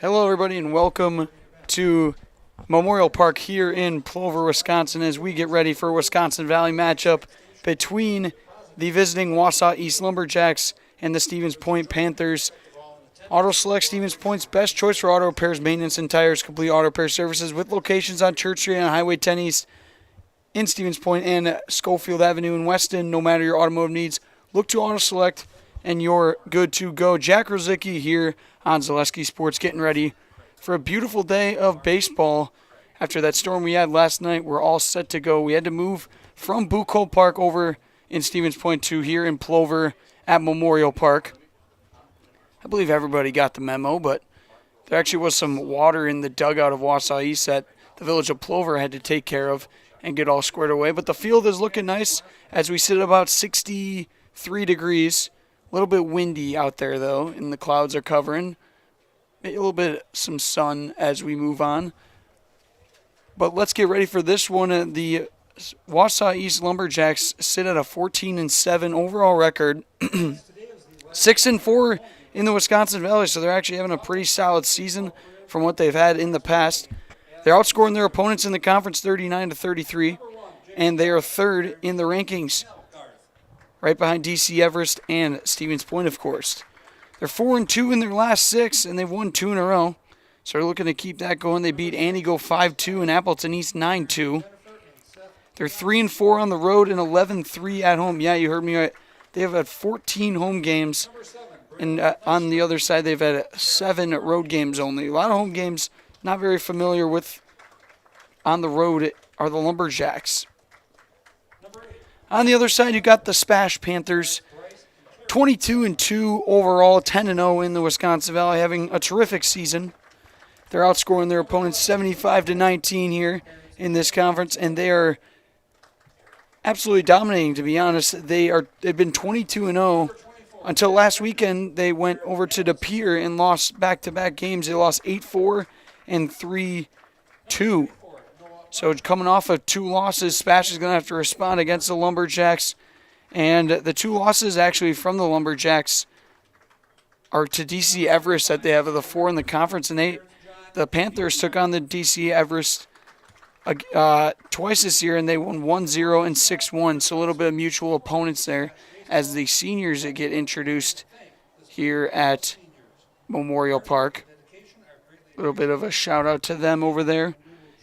Hello, everybody, and welcome to Memorial Park here in Plover, Wisconsin, as we get ready for a Wisconsin Valley matchup between the visiting Wausau East Lumberjacks and the Stevens Point Panthers. Auto Select Stevens Point's best choice for auto repairs, maintenance, and tires. Complete auto repair services with locations on Church Street and Highway 10 East in Stevens Point and Schofield Avenue in Weston. No matter your automotive needs, look to Auto Select and you're good to go. Jack Rosicki here on Zaleski Sports, getting ready for a beautiful day of baseball. After that storm we had last night, we're all set to go. We had to move from Bucole Park over in Stevens Point to here in Plover at Memorial Park. I believe everybody got the memo, but there actually was some water in the dugout of Wausau East that the village of Plover had to take care of and get all squared away. But the field is looking nice as we sit at about 63 degrees. A little bit windy out there, though, and the clouds are covering. A little bit some sun as we move on. But let's get ready for this one. The Wausau East Lumberjacks sit at a 14-7 overall record. 6-4 in the Wisconsin Valley, so they're actually having a pretty solid season from what they've had in the past. They're outscoring their opponents in the conference 39-33, and they are third in the rankings, right behind DC Everest and Stevens Point, of course. They're 4-2 in their last 6, and they've won 2 in a row. So they're looking to keep that going. They beat Antigo 5-2 and Appleton East 9-2. They're 3-4 on the road and 11-3 at home. Yeah, you heard me right. They have had 14 home games, and on the other side they've had 7 road games only. A lot of home games. Not very familiar with on the road are the Lumberjacks. On the other side, you got the SPASH Panthers, 22-2 overall, 10-0 in the Wisconsin Valley, having a terrific season. They're outscoring their opponents 75-19 here in this conference, and they are absolutely dominating. To be honest, they've been 22-0 until last weekend. They went over to De Pere and lost back-to-back games. They lost 8-4 and 3-2. So coming off of 2 losses, SPASH is going to have to respond against the Lumberjacks. And the 2 losses actually from the Lumberjacks are to DC Everest that they have of the 4 in the conference. And the Panthers took on the DC Everest twice this year, and they won 1-0 and 6-1. So a little bit of mutual opponents there as the seniors that get introduced here at Memorial Park. A little bit of a shout out to them over there.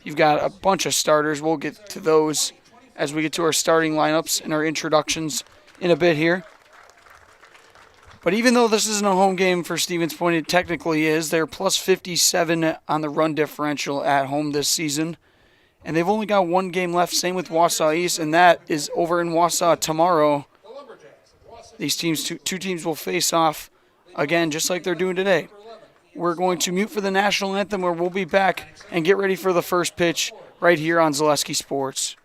You've got a bunch of starters. We'll get to those as we get to our starting lineups and our introductions in a bit here. But even though this isn't a home game for Stevens Point, it technically is. They're plus 57 on the run differential at home this season. And they've only got 1 game left, same with Wausau East, and that is over in Wausau tomorrow. These teams, two teams will face off again, just like they're doing today. We're going to mute for the national anthem, where we'll be back and get ready for the first pitch right here on Zaleski Sports.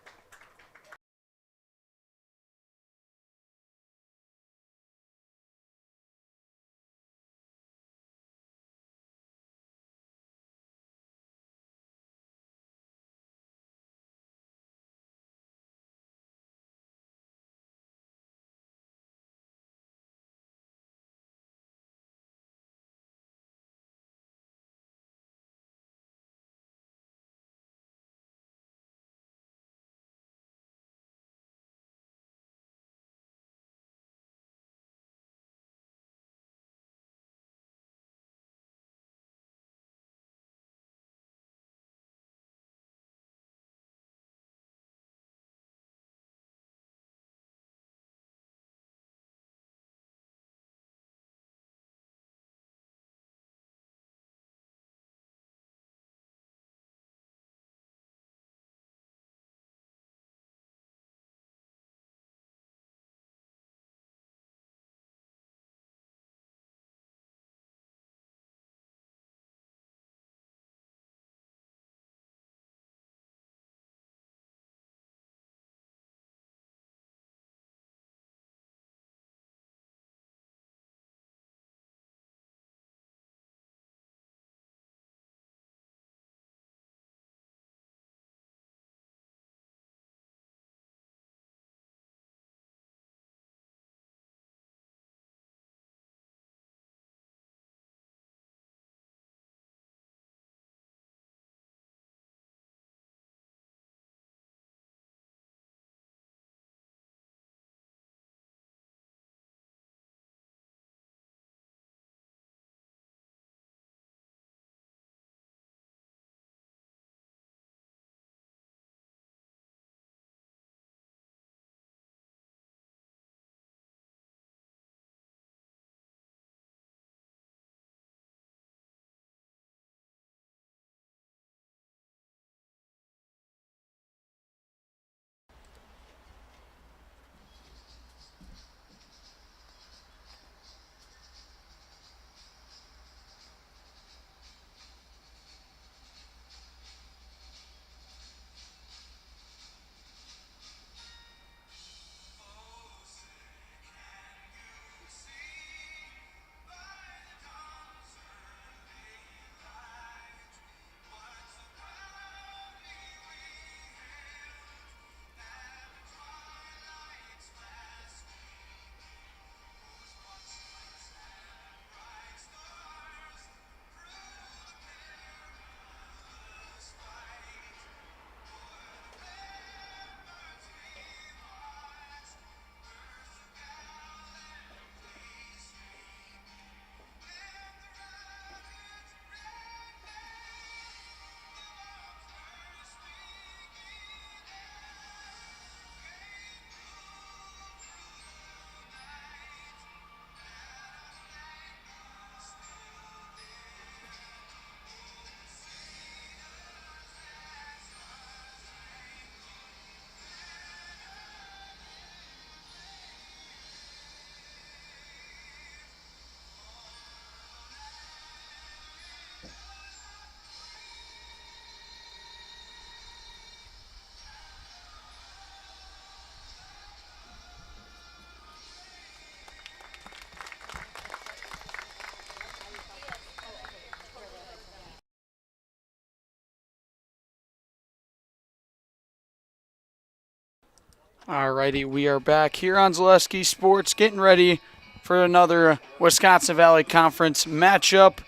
Alrighty, we are back here on Zaleski Sports, getting ready for another Wisconsin Valley Conference matchup.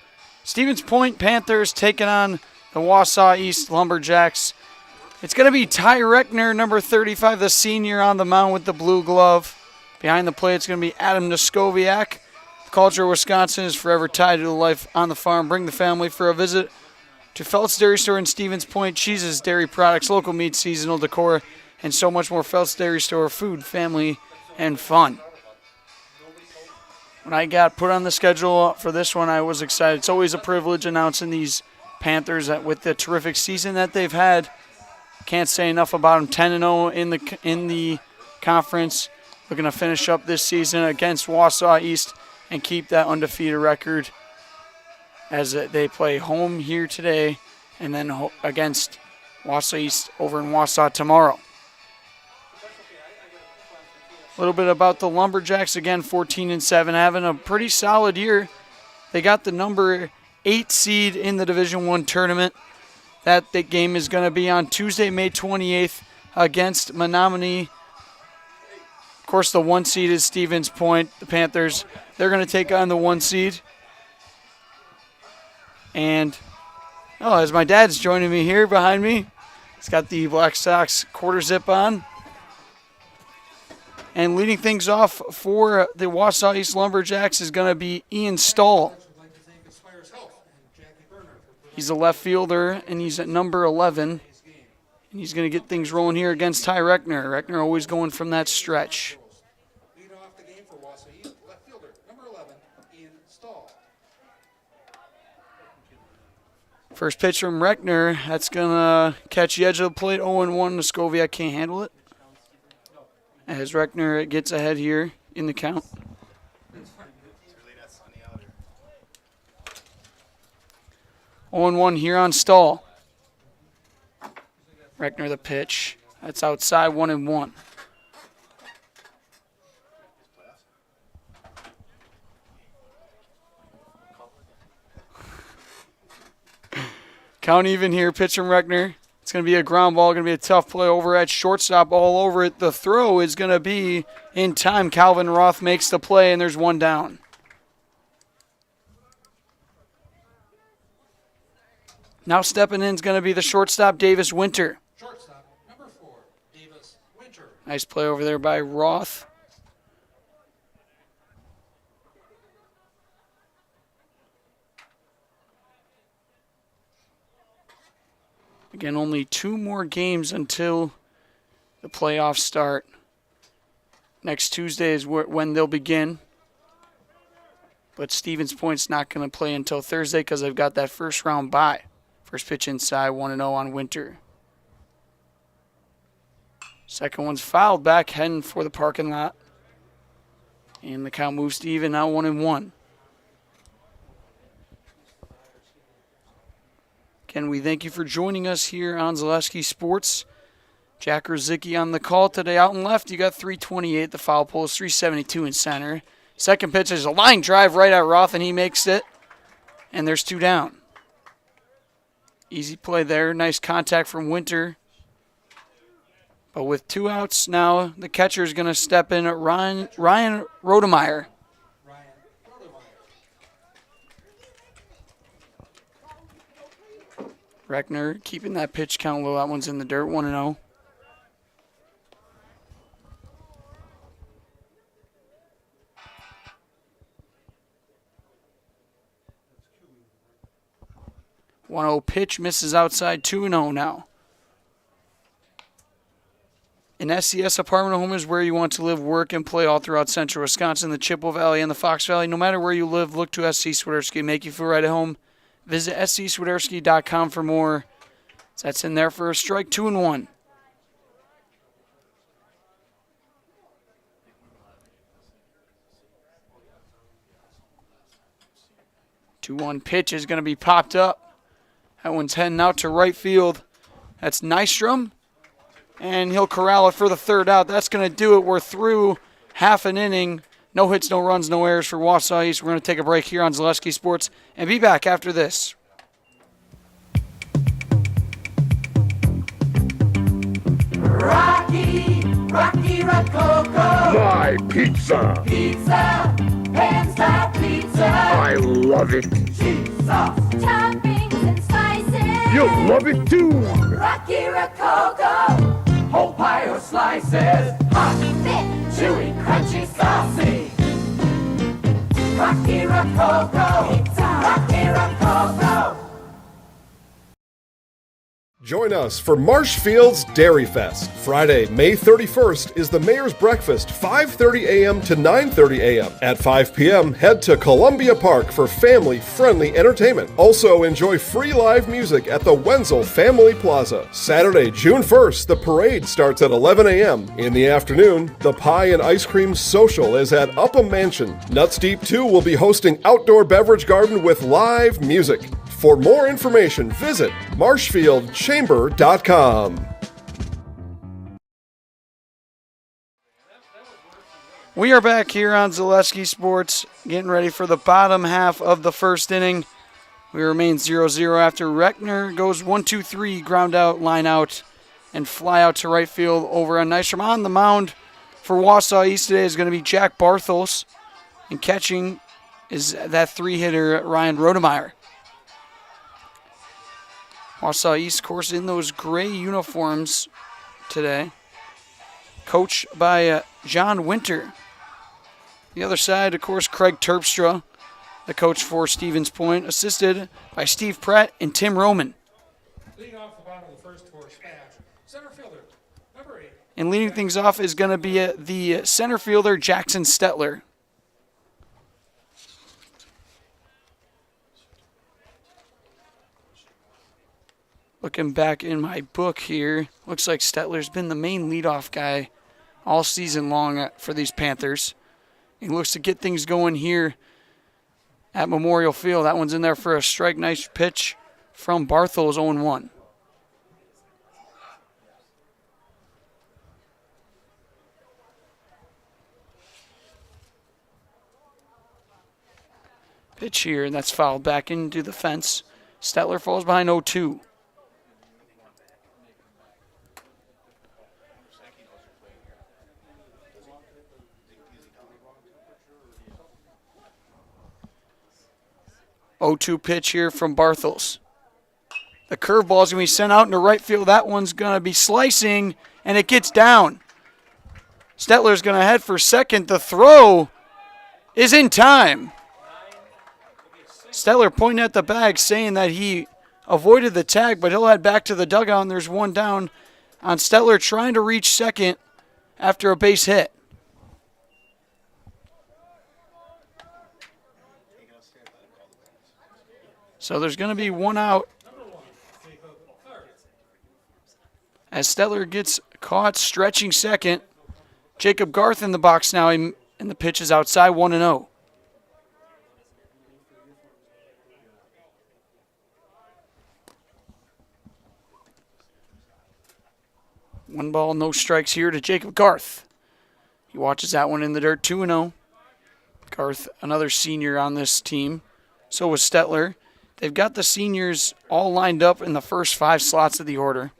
Stevens Point Panthers taking on the Wausau East Lumberjacks. It's going to be Ty Reckner, number 35, the senior, on the mound with the blue glove. Behind the plate, it's going to be Adam Noskoviak. The culture of Wisconsin is forever tied to the life on the farm. Bring the family for a visit to Felt's Dairy Store in Stevens Point. Cheeses, dairy products, local meats, seasonal decor, and so much more. Felt's Dairy Store, food, family, and fun. When I got put on the schedule for this one, I was excited. It's always a privilege announcing these Panthers with the terrific season that they've had. Can't say enough about them. 10-0 in the conference. Looking to finish up this season against Wausau East and keep that undefeated record as they play home here today and then against Wausau East over in Wausau tomorrow. A little bit about the Lumberjacks, again, 14-7, having a pretty solid year. They got the number 8 seed in the Division I tournament. That game is going to be on Tuesday, May 28th against Menominee. Of course, the 1 seed is Stevens Point. The Panthers, they're going to take on the 1 seed. And, as my dad's joining me here behind me, he's got the Black Sox quarter zip on. And leading things off for the Wausau East Lumberjacks is going to be Ian Stahl. He's a left fielder, and he's at number 11. And he's going to get things rolling here against Ty Reckner. Reckner always going from that stretch. First pitch from Reckner. That's going to catch the edge of the plate. 0-1. Noskoviak can't handle it. As Reckner gets ahead here in the count. 0-1 here on Stahl. Reckner the pitch. That's outside, 1-1. Count even here, pitch from Reckner. It's going to be a ground ball, going to be a tough play over at shortstop, all over it. The throw is going to be in time. Calvin Roth makes the play, and there's 1 down. Now stepping in is going to be the shortstop, Davis Winter. Shortstop, number 4, Davis Winter. Nice play over there by Roth. Again, only 2 more games until the playoffs start. Next Tuesday is when they'll begin. But Stevens Point's not going to play until Thursday because they've got that first round bye. First pitch inside, 1-0 on Winter. Second one's fouled back, heading for the parking lot. And the count moves to even, now 1-1. Again, we thank you for joining us here on Zaleski Sports. Jack Ruzicki on the call today. Out and left, you got 328. The foul pole is 372 in center. Second pitch is a line drive right at Roth, and he makes it. And there's 2 down. Easy play there. Nice contact from Winter. But with 2 outs now, the catcher is going to step in at Ryan Rodemeyer. Reckner keeping that pitch count low. That one's in the dirt, 1-0. Pitch misses outside, 2-0 now. An SCS apartment home is where you want to live, work, and play all throughout central Wisconsin, the Chippewa Valley, and the Fox Valley. No matter where you live, look to SC Swiderski and make you feel right at home. Visit scswiderski.com for more. That's in there for a strike, 2-1. 2-1 pitch is going to be popped up. That one's heading out to right field. That's Nystrom. And he'll corral it for the 3rd out. That's going to do it. We're through half an inning. No hits, no runs, no errors for Wausau East. We're going to take a break here on Zaleski Sports and be back after this. Rocky saucy. Rocky Rococo. My pizza! Pizza. Hand-style pizza. I love it! Cheese sauce. Toppings and slices. You'll love it too! Rocky Rococo. Whole pie or slices. Hot, Thick. chewy, crunchy, saucy. Rocky Rococo. Pizza. Rocky Rococo. Join us for Marshfield's Dairy Fest. Friday, May 31st is the Mayor's Breakfast, 5:30 a.m. to 9:30 a.m. At 5 p.m., head to Columbia Park for family-friendly entertainment. Also, enjoy free live music at the Wenzel Family Plaza. Saturday, June 1st, the parade starts at 11 a.m. In the afternoon, the Pie and Ice Cream Social is at Upham Mansion. Nuts Deep 2 will be hosting outdoor beverage garden with live music. For more information, visit marshfieldchamber.com. We are back here on Zaleski Sports, getting ready for the bottom half of the first inning. We remain 0-0 after Reckner goes 1-2-3, ground out, line out, and fly out to right field over on Nystrom. On the mound for Wausau East today is going to be Jack Barthels, and catching is that three-hitter Ryan Rodemeyer. Wausau East, of course, in those gray uniforms today. Coached by John Winter. The other side, of course, Craig Terpstra, the coach for Stevens Point, assisted by Steve Pratt and Tim Roman. Leading off the bottom of the first for SPASH, center fielder, number 8. And leading things off is going to be the center fielder, Jackson Stetler. Looking back in my book here, looks like Stetler's been the main leadoff guy all season long for these Panthers. He looks to get things going here at Memorial Field. That one's in there for a strike. Nice pitch from Barthels, 0-1. Pitch here, and that's fouled back into the fence. Stetler falls behind 0-2. Pitch here from Barthels. The curveball is going to be sent out into right field. That one's going to be slicing, and it gets down. Stetler's going to head for second. The throw is in time. Stetler pointing at the bag saying that he avoided the tag, but he'll head back to the dugout, and there's one down on Stetler trying to reach second after a base hit. So there's going to be one out as Stetler gets caught stretching second. Jacob Garth in the box now, and the pitch is outside, 1-0. One ball, no strikes here to Jacob Garth. He watches that one in the dirt, 2-0. Garth, another senior on this team. So was Stetler. They've got the seniors all lined up in the first 5 slots of the order.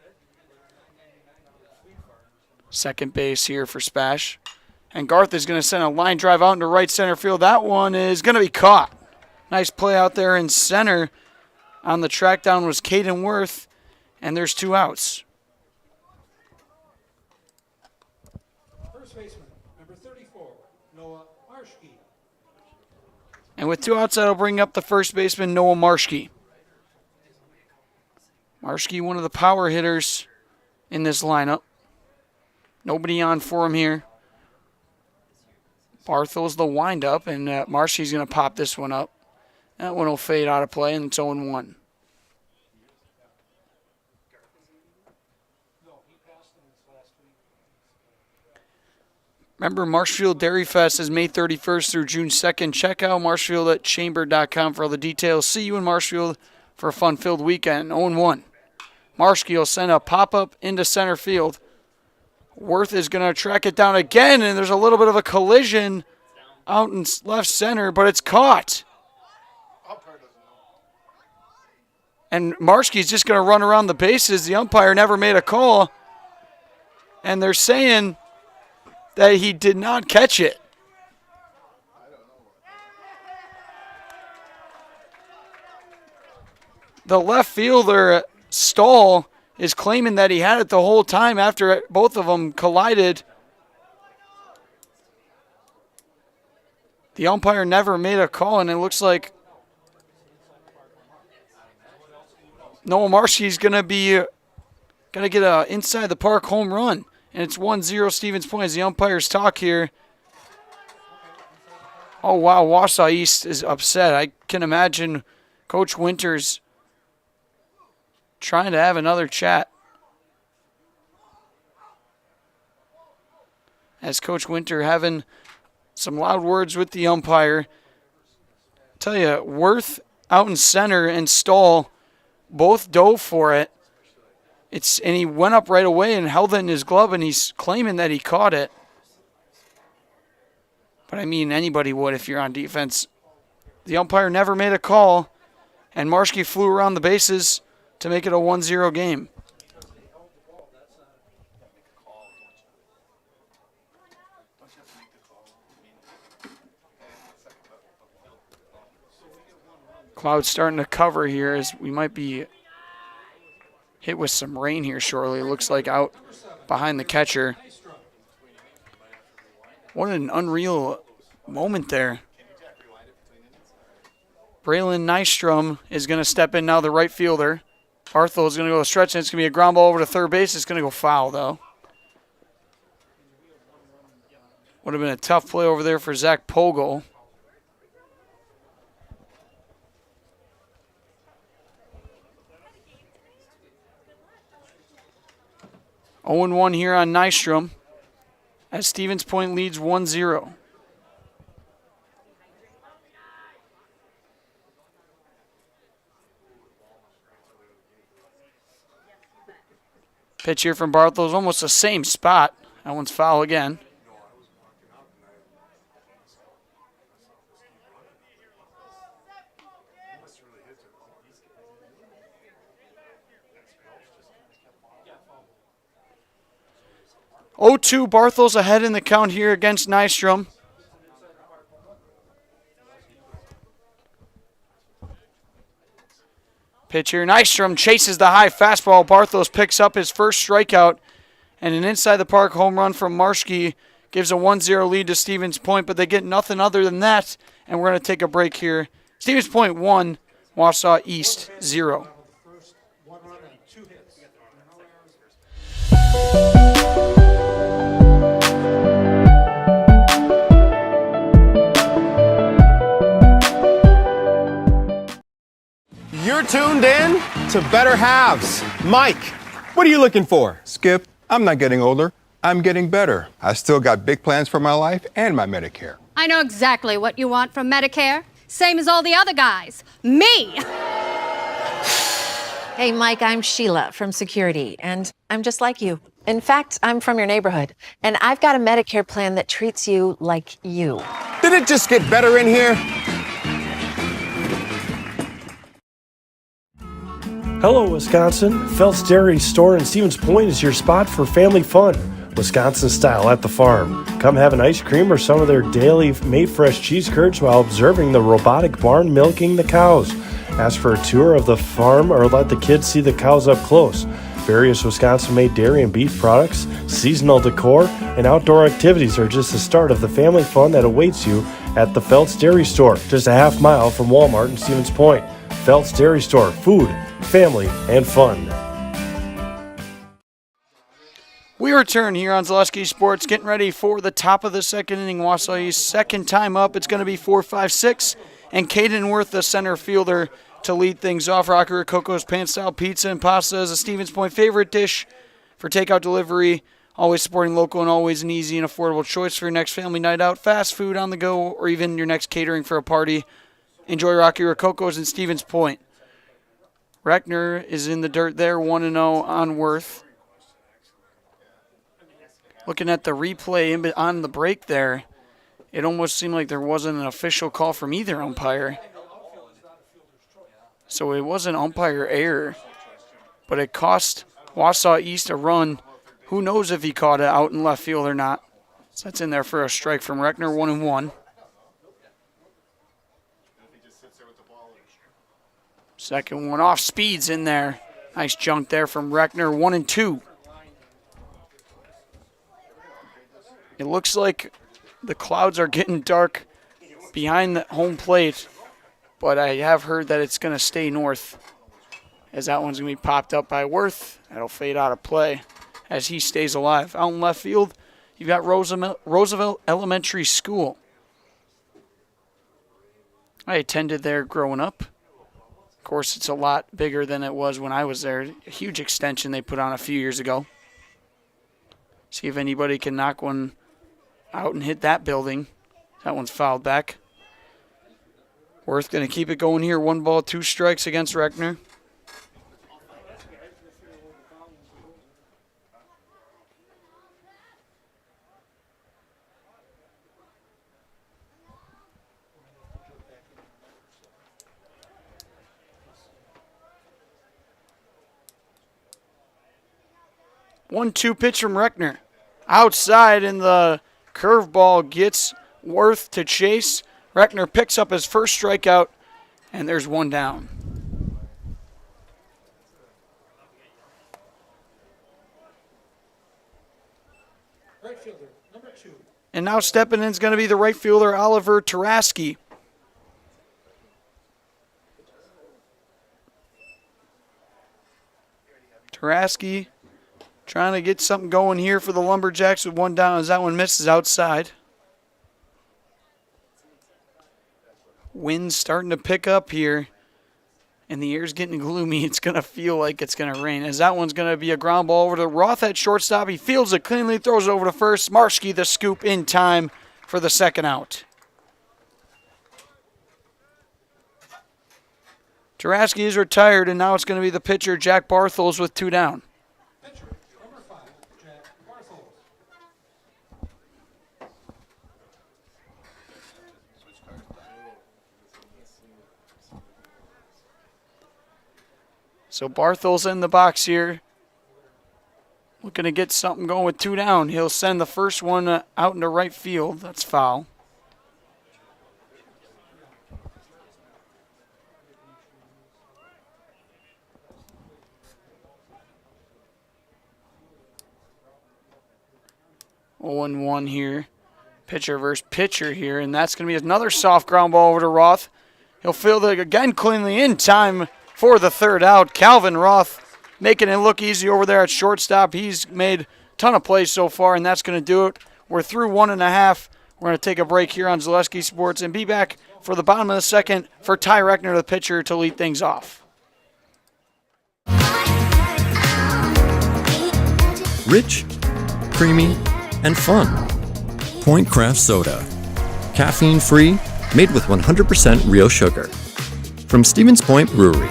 Second base here for Spash. And Garth is going to send a line drive out into right center field. That one is going to be caught. Nice play out there in center. On the track down was Caden Worth, and there's 2 outs. First baseman, number 34, Noah Marshke. And with 2 outs, that'll bring up the first baseman, Noah Marshke. Marshke, one of the power hitters in this lineup. Nobody on for him here. Barthel's the windup, and Marshke's going to pop this one up. That one will fade out of play, and it's 0-1. Remember, Marshfield Dairy Fest is May 31st through June 2nd. Check out marshfield@chamber.com for all the details. See you in Marshfield for a fun-filled weekend. 0-1. Marshke will send a pop-up into center field. Worth is going to track it down again, and there's a little bit of a collision out in left center, but it's caught. And Marshke's just going to run around the bases. The umpire never made a call. And they're saying that he did not catch it. The left fielder, Stahl, is claiming that he had it the whole time after both of them collided. The umpire never made a call, and it looks like Noah Marshke's going to get a inside the park home run. And it's 1-0 Stevens Point as the umpires talk here. Oh, wow, Wausau East is upset. I can imagine Coach Winters trying to have another chat. As Coach Winter having some loud words with the umpire. Tell you, Worth out in center and Stahl both dove for it. And he went up right away and held it in his glove, and he's claiming that he caught it. But I mean, anybody would if you're on defense. The umpire never made a call, and Marshke flew around the bases to make it a 1-0 game. Clouds starting to cover here as we might be hit with some rain here shortly. It looks like out behind the catcher. What an unreal moment there. Braylon Nystrom is going to step in now, the right fielder. Barthel is going to go stretch, and it's going to be a ground ball over to third base. It's going to go foul, though. Would have been a tough play over there for Zach Pogel. Oh and 1 here on Nystrom as Stevens Point leads 1-0. Pitch here from Barthel's almost the same spot. That one's foul again. Oh, 2 Barthel's ahead in the count here against Nystrom. Pitch here. Nystrom chases the high fastball. Barthels picks up his first strikeout. And an inside the park home run from Marshke gives a 1-0 lead to Stevens Point, but they get nothing other than that. And we're going to take a break here. Stevens Point 1, Wausau East 0. You're tuned in to Better Halves. Mike, what are you looking for? Skip, I'm not getting older. I'm getting better. I still got big plans for my life and my Medicare. I know exactly what you want from Medicare. Same as all the other guys. Me! Hey, Mike, I'm Sheila from Security, and I'm just like you. In fact, I'm from your neighborhood, and I've got a Medicare plan that treats you like you. Did it just get better in here? Hello, Wisconsin. Phelps Dairy Store in Stevens Point is your spot for family fun. Wisconsin style at the farm. Come have an ice cream or some of their daily made fresh cheese curds while observing the robotic barn milking the cows. Ask for a tour of the farm or let the kids see the cows up close. Various Wisconsin-made dairy and beef products, seasonal decor, and outdoor activities are just the start of the family fun that awaits you at the Phelps Dairy Store, just a half mile from Walmart in Stevens Point. Phelps Dairy Store, food, family, and fun. We return here on Zaleski Sports, getting ready for the top of the second inning. Wausau East, second time up. It's going to be 4-5-6, and Caden Worth, the center fielder, to lead things off. Rocky Rococo's pan-style pizza and pasta is a Stevens Point favorite dish for takeout delivery. Always supporting local and always an easy and affordable choice for your next family night out, fast food on the go, or even your next catering for a party. Enjoy Rocky Rococo's in Stevens Point. Reckner is in the dirt there, 1-0 on Worth. Looking at the replay on the break there, it almost seemed like there wasn't an official call from either umpire. So it was an umpire error, but it cost Wausau East a run, Who knows if he caught it out in left field or not. So that's in there for a strike from Reckner, 1-1. Second one off, speeds in there. Nice junk there from Reckner, 1-2. It looks like the clouds are getting dark behind the home plate, but I have heard that it's going to stay north, as that one's going to be popped up by Worth. That'll fade out of play as he stays alive. Out in left field, you've got Roosevelt Elementary School. I attended there growing up. Of course, it's a lot bigger than it was when I was there. A huge extension they put on a few years ago. See if anybody can knock one out and hit that building. That one's fouled back. Worth going to keep it going here. 1 ball, 2 strikes against Reckner. One-two pitch from Reckner. Outside, and the curveball gets Worth to chase. Reckner picks up his first strikeout, and there's one down. Right fielder, number 2. And now stepping in is going to be the right fielder, Oliver Taraski. Taraski trying to get something going here for the Lumberjacks with one down as that one misses outside. Wind's starting to pick up here, and the air's getting gloomy. It's going to feel like it's going to rain, as that one's going to be a ground ball over to Roth at shortstop. He fields it cleanly, throws it over to first. Marschke the scoop in time for the second out. Taraski is retired, and now it's going to be the pitcher, Jack Barthels, with 2 down. Pitcher, number 5, Jack Barthels. So Barthels in the box here. Looking to get something going with 2 down. He'll send the first one out into right field. That's foul. Oh, 1 here. Pitcher versus pitcher here, and that's going to be another soft ground ball over to Roth. He'll field it again cleanly in time for the third out. Calvin Roth making it look easy over there at shortstop. He's made a ton of plays so far, and that's going to do it. We're through 1.5. We're going to take a break here on Zaleski Sports and be back for the bottom of the second for Ty Reckner, the pitcher, to lead things off. Rich, creamy, and fun. Point Craft Soda. Caffeine-free, made with 100% real sugar. From Stevens Point Brewery.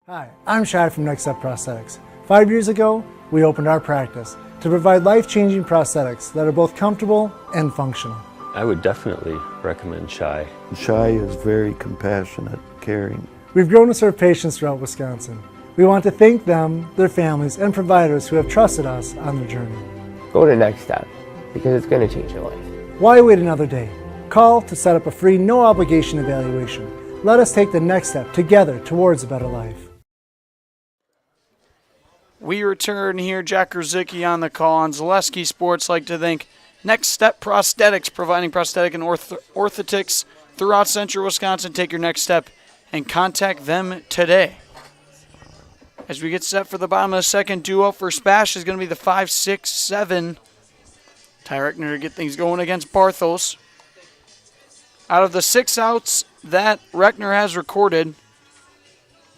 Hi, I'm Shad from Next Step Prosthetics. 5 years ago, we opened our practice to provide life-changing prosthetics that are both comfortable and functional. I would definitely recommend Shai. Shai is very compassionate, caring. We've grown to serve patients throughout Wisconsin. We want to thank them, their families, and providers who have trusted us on their journey. Go to Next Step, because it's going to change your life. Why wait another day? Call to set up a free, no-obligation evaluation. Let us take the next step together towards a better life. We return here. Jack Ruzicki on the call on Zaleski Sports. Like to thank Next Step Prosthetics, providing prosthetic and orthotics throughout central Wisconsin. Take your next step and contact them today. As we get set for the bottom of the second, duo for SPASH is going to be the 5-6-7. Ty Reckner to get things going against Barthels. Out of the 6 outs that Reckner has recorded,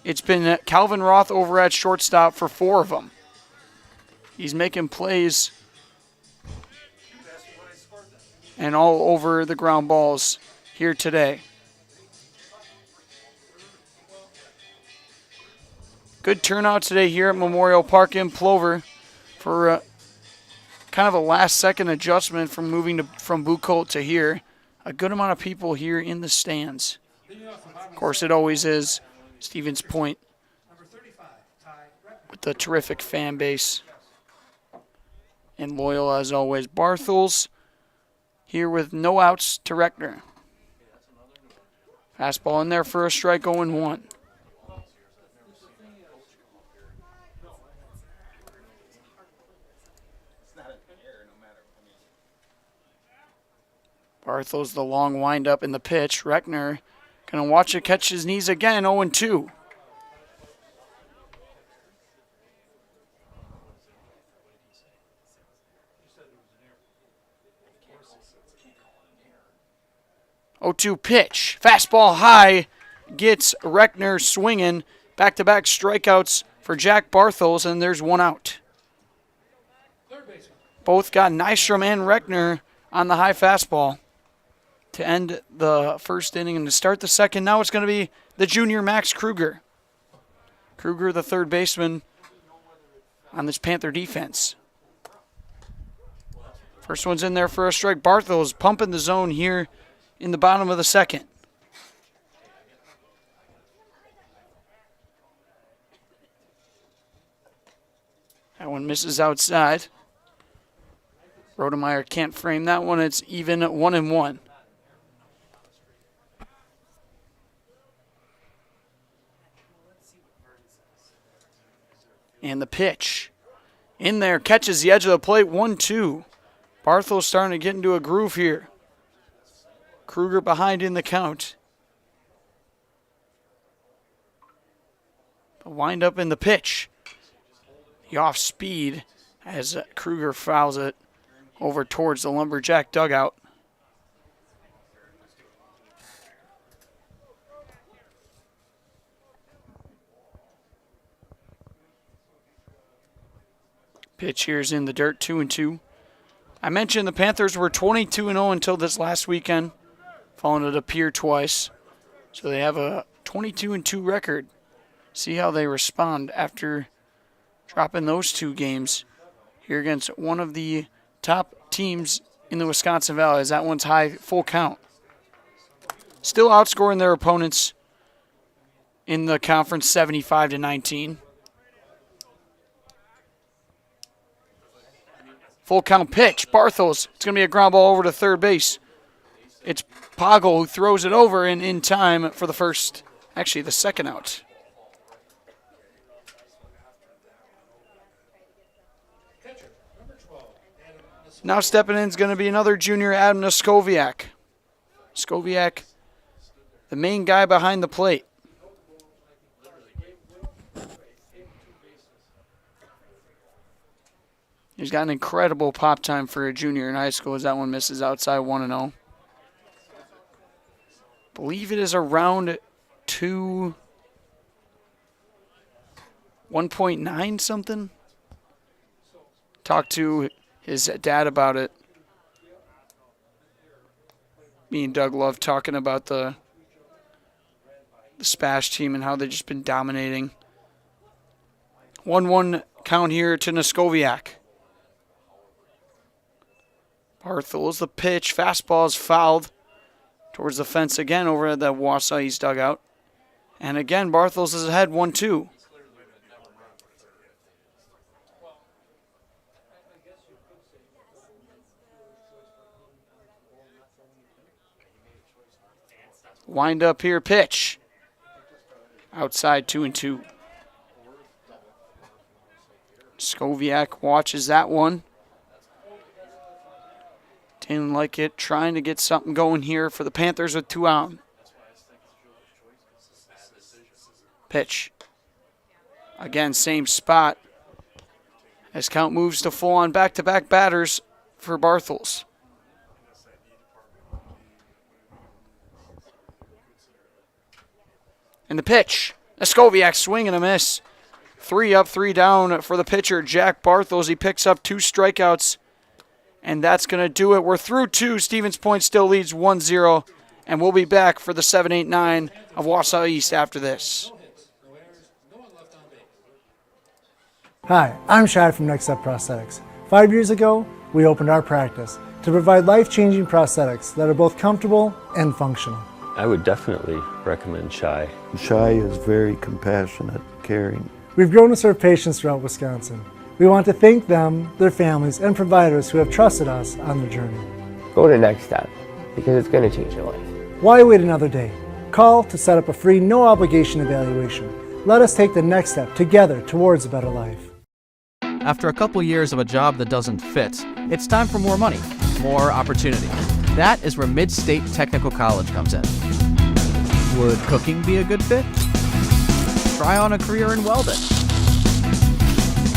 it's been Calvin Roth over at shortstop for 4 of them. He's making plays and all over the ground balls here today. Good turnout today here at Memorial Park in Plover for kind of a last-second adjustment from moving from Bucolt to here. A good amount of people here in the stands. Of course, it always is Stevens Point. with the terrific fan base. And loyal as always. Bartels here with no outs to Reckner. Fastball in there for a strike, 0-1. Bartels the long windup in the pitch. Reckner gonna watch it catch his knees again, 0-2. Pitch. Fastball high. Gets Reckner swinging. Back-to-back strikeouts for Jack Bartels, and there's one out. Both got Nystrom and Reckner on the high fastball to end the first inning. And to start the second, now it's going to be the junior Max Kruger. Kruger, the third baseman on this Panther defense. First one's in there for a strike. Bartels pumping the zone here in the bottom of the second. That one misses outside. Rodemeyer can't frame that one. It's even 1-1. And the pitch. In there, catches the edge of the plate, 1-2. Bartels starting to get into a groove here. Kruger behind in the count. The wind up in the pitch. The off speed as Kruger fouls it over towards the Lumberjack dugout. Pitch here's in the dirt, 2-2. I mentioned the Panthers were 22-0 until this last weekend, following it up here twice. So they have a 22-2 record. See how they respond after dropping those two games here against one of the top teams in the Wisconsin Valley, as that one's high, full count. Still outscoring their opponents in the conference 75-19. Full count pitch. Bartels. It's going to be a ground ball over to third base. It's Poggle who throws it over and in time for the second out. Now stepping in is going to be another junior, Adam Skoviak. Skoviak, the main guy behind the plate. He's got an incredible pop time for a junior in high school as that one misses outside 1-0. Believe it is around 1.9 something. Talked to his dad about it. Me and Doug love talking about the SPASH team and how they've just been dominating. 1-1 count here to Noskoviak. Bartels the pitch. Fastball is fouled towards the fence again over at the Wausau East dugout. And again, Bartels is ahead 1-2. Wind up here, pitch. Outside 2-2. Skoviak watches that one. Didn't like it. Trying to get something going here for the Panthers with 2 out. Pitch. Again, same spot. As count moves to full on back-to-back batters for Bartels. And the pitch. Skoviak swing and a miss. 3 up, 3 down for the pitcher, Jack Bartels. He picks up 2 strikeouts. And that's going to do it. We're through 2. Stevens Point still leads 1-0. And we'll be back for the 7-8-9 of Wausau East after this. Hi, I'm Shad from Next Step Prosthetics. 5 years ago, we opened our practice to provide life-changing prosthetics that are both comfortable and functional. I would definitely recommend Shai. Shai is very compassionate, caring. We've grown to serve patients throughout Wisconsin. We want to thank them, their families, and providers who have trusted us on their journey. Go to Next Step because it's going to change your life. Why wait another day? Call to set up a free, no-obligation evaluation. Let us take the next step together towards a better life. After a couple years of a job that doesn't fit, it's time for more money, more opportunity. That is where Mid-State Technical College comes in. Would cooking be a good fit? Try on a career in welding.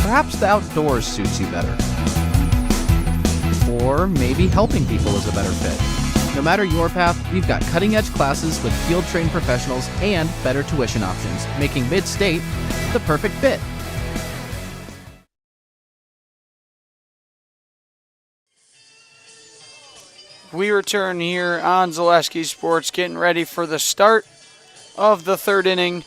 Perhaps the outdoors suits you better. Or maybe helping people is a better fit. No matter your path, we've got cutting-edge classes with field-trained professionals and better tuition options, making Mid-State the perfect fit. We return here on Zaleski Sports, getting ready for the start of the third inning.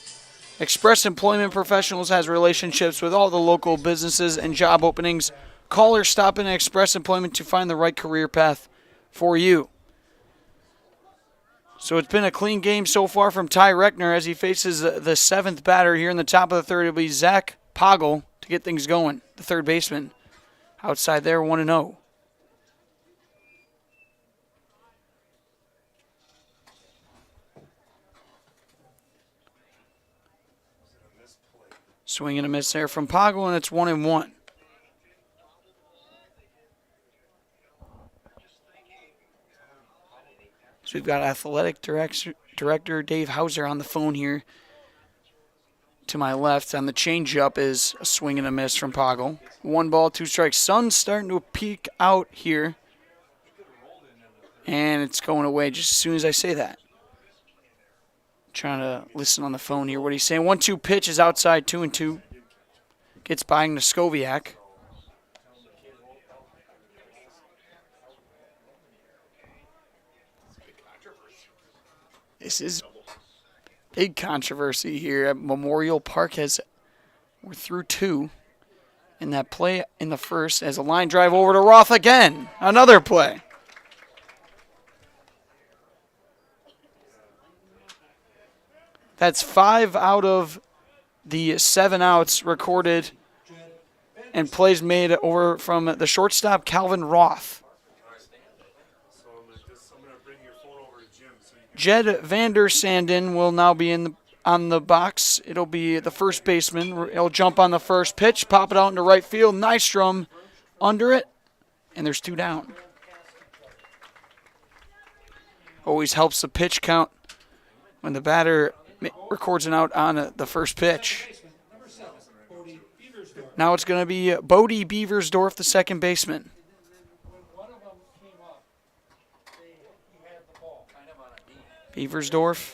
Express Employment Professionals has relationships with all the local businesses and job openings. Call or stop in at Express Employment to find the right career path for you. So it's been a clean game so far from Ty Reckner as he faces the seventh batter here in the top of the third. It'll be Zach Poggle to get things going, the third baseman. Outside there, 1-0. Swing and a miss there from Poggle, and it's 1-1. So we've got athletic director Dave Hauser on the phone here. To my left on the changeup is a swing and a miss from Poggle. 1 ball, 2 strikes. Sun's starting to peek out here. And it's going away just as soon as I say that. Trying to listen on the phone here. What he's saying. 1-2 pitch is outside, 2-2. Gets by Noskoviak. This is big controversy here at Memorial Park as we're through 2. In that play in the first as a line drive over to Roth again. Another play. That's 5 out of the 7 outs recorded and plays made over from the shortstop, Calvin Roth. Jed Vander Sanden will now be on the box. It'll be the first baseman. He'll jump on the first pitch, pop it out into right field. Nystrom under it, and there's 2 down. Always helps the pitch count when the batter records an out on the first pitch. Now it's going to be Bodie Beaversdorf, the second baseman. Beaversdorf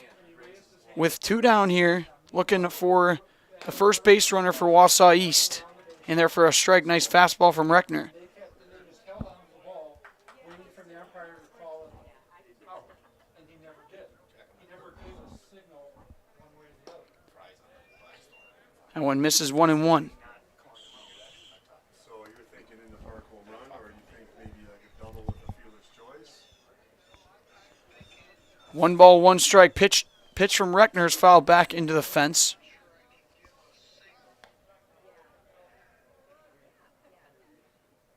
with 2 down here, looking for the first base runner for Wausau East. In there for a strike, nice fastball from Reckner. And one misses 1-1. So you're thinking in the park home run, or you think maybe like a double with a fielder's choice? 1 ball, 1 strike. Pitch from Reckner's fouled back into the fence.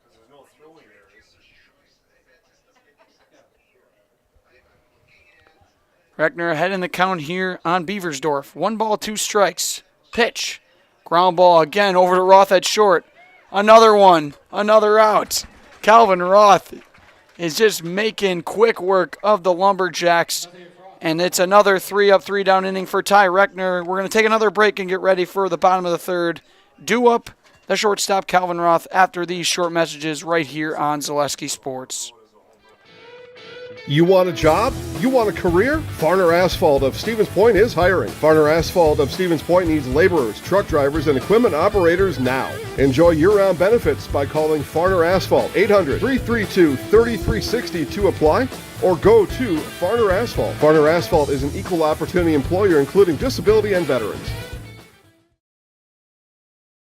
There's no throwing errors. Reckner ahead in the count here on Beaversdorf. 1 ball, 2 strikes. Pitch. Ground ball again over to Roth at short. Another one. Another out. Calvin Roth is just making quick work of the Lumberjacks. And it's another 3-up, 3-down inning for Ty Reckner. We're going to take another break and get ready for the bottom of the third. Due up the shortstop, Calvin Roth, after these short messages right here on Zaleski Sports. You want a job? You want a career? Farner Asphalt of Stevens Point is hiring. Farner Asphalt of Stevens Point needs laborers, truck drivers, and equipment operators now. Enjoy year-round benefits by calling Farner Asphalt 800-332-3360 to apply, or go to Farner Asphalt. Farner Asphalt is an equal opportunity employer including disability and veterans.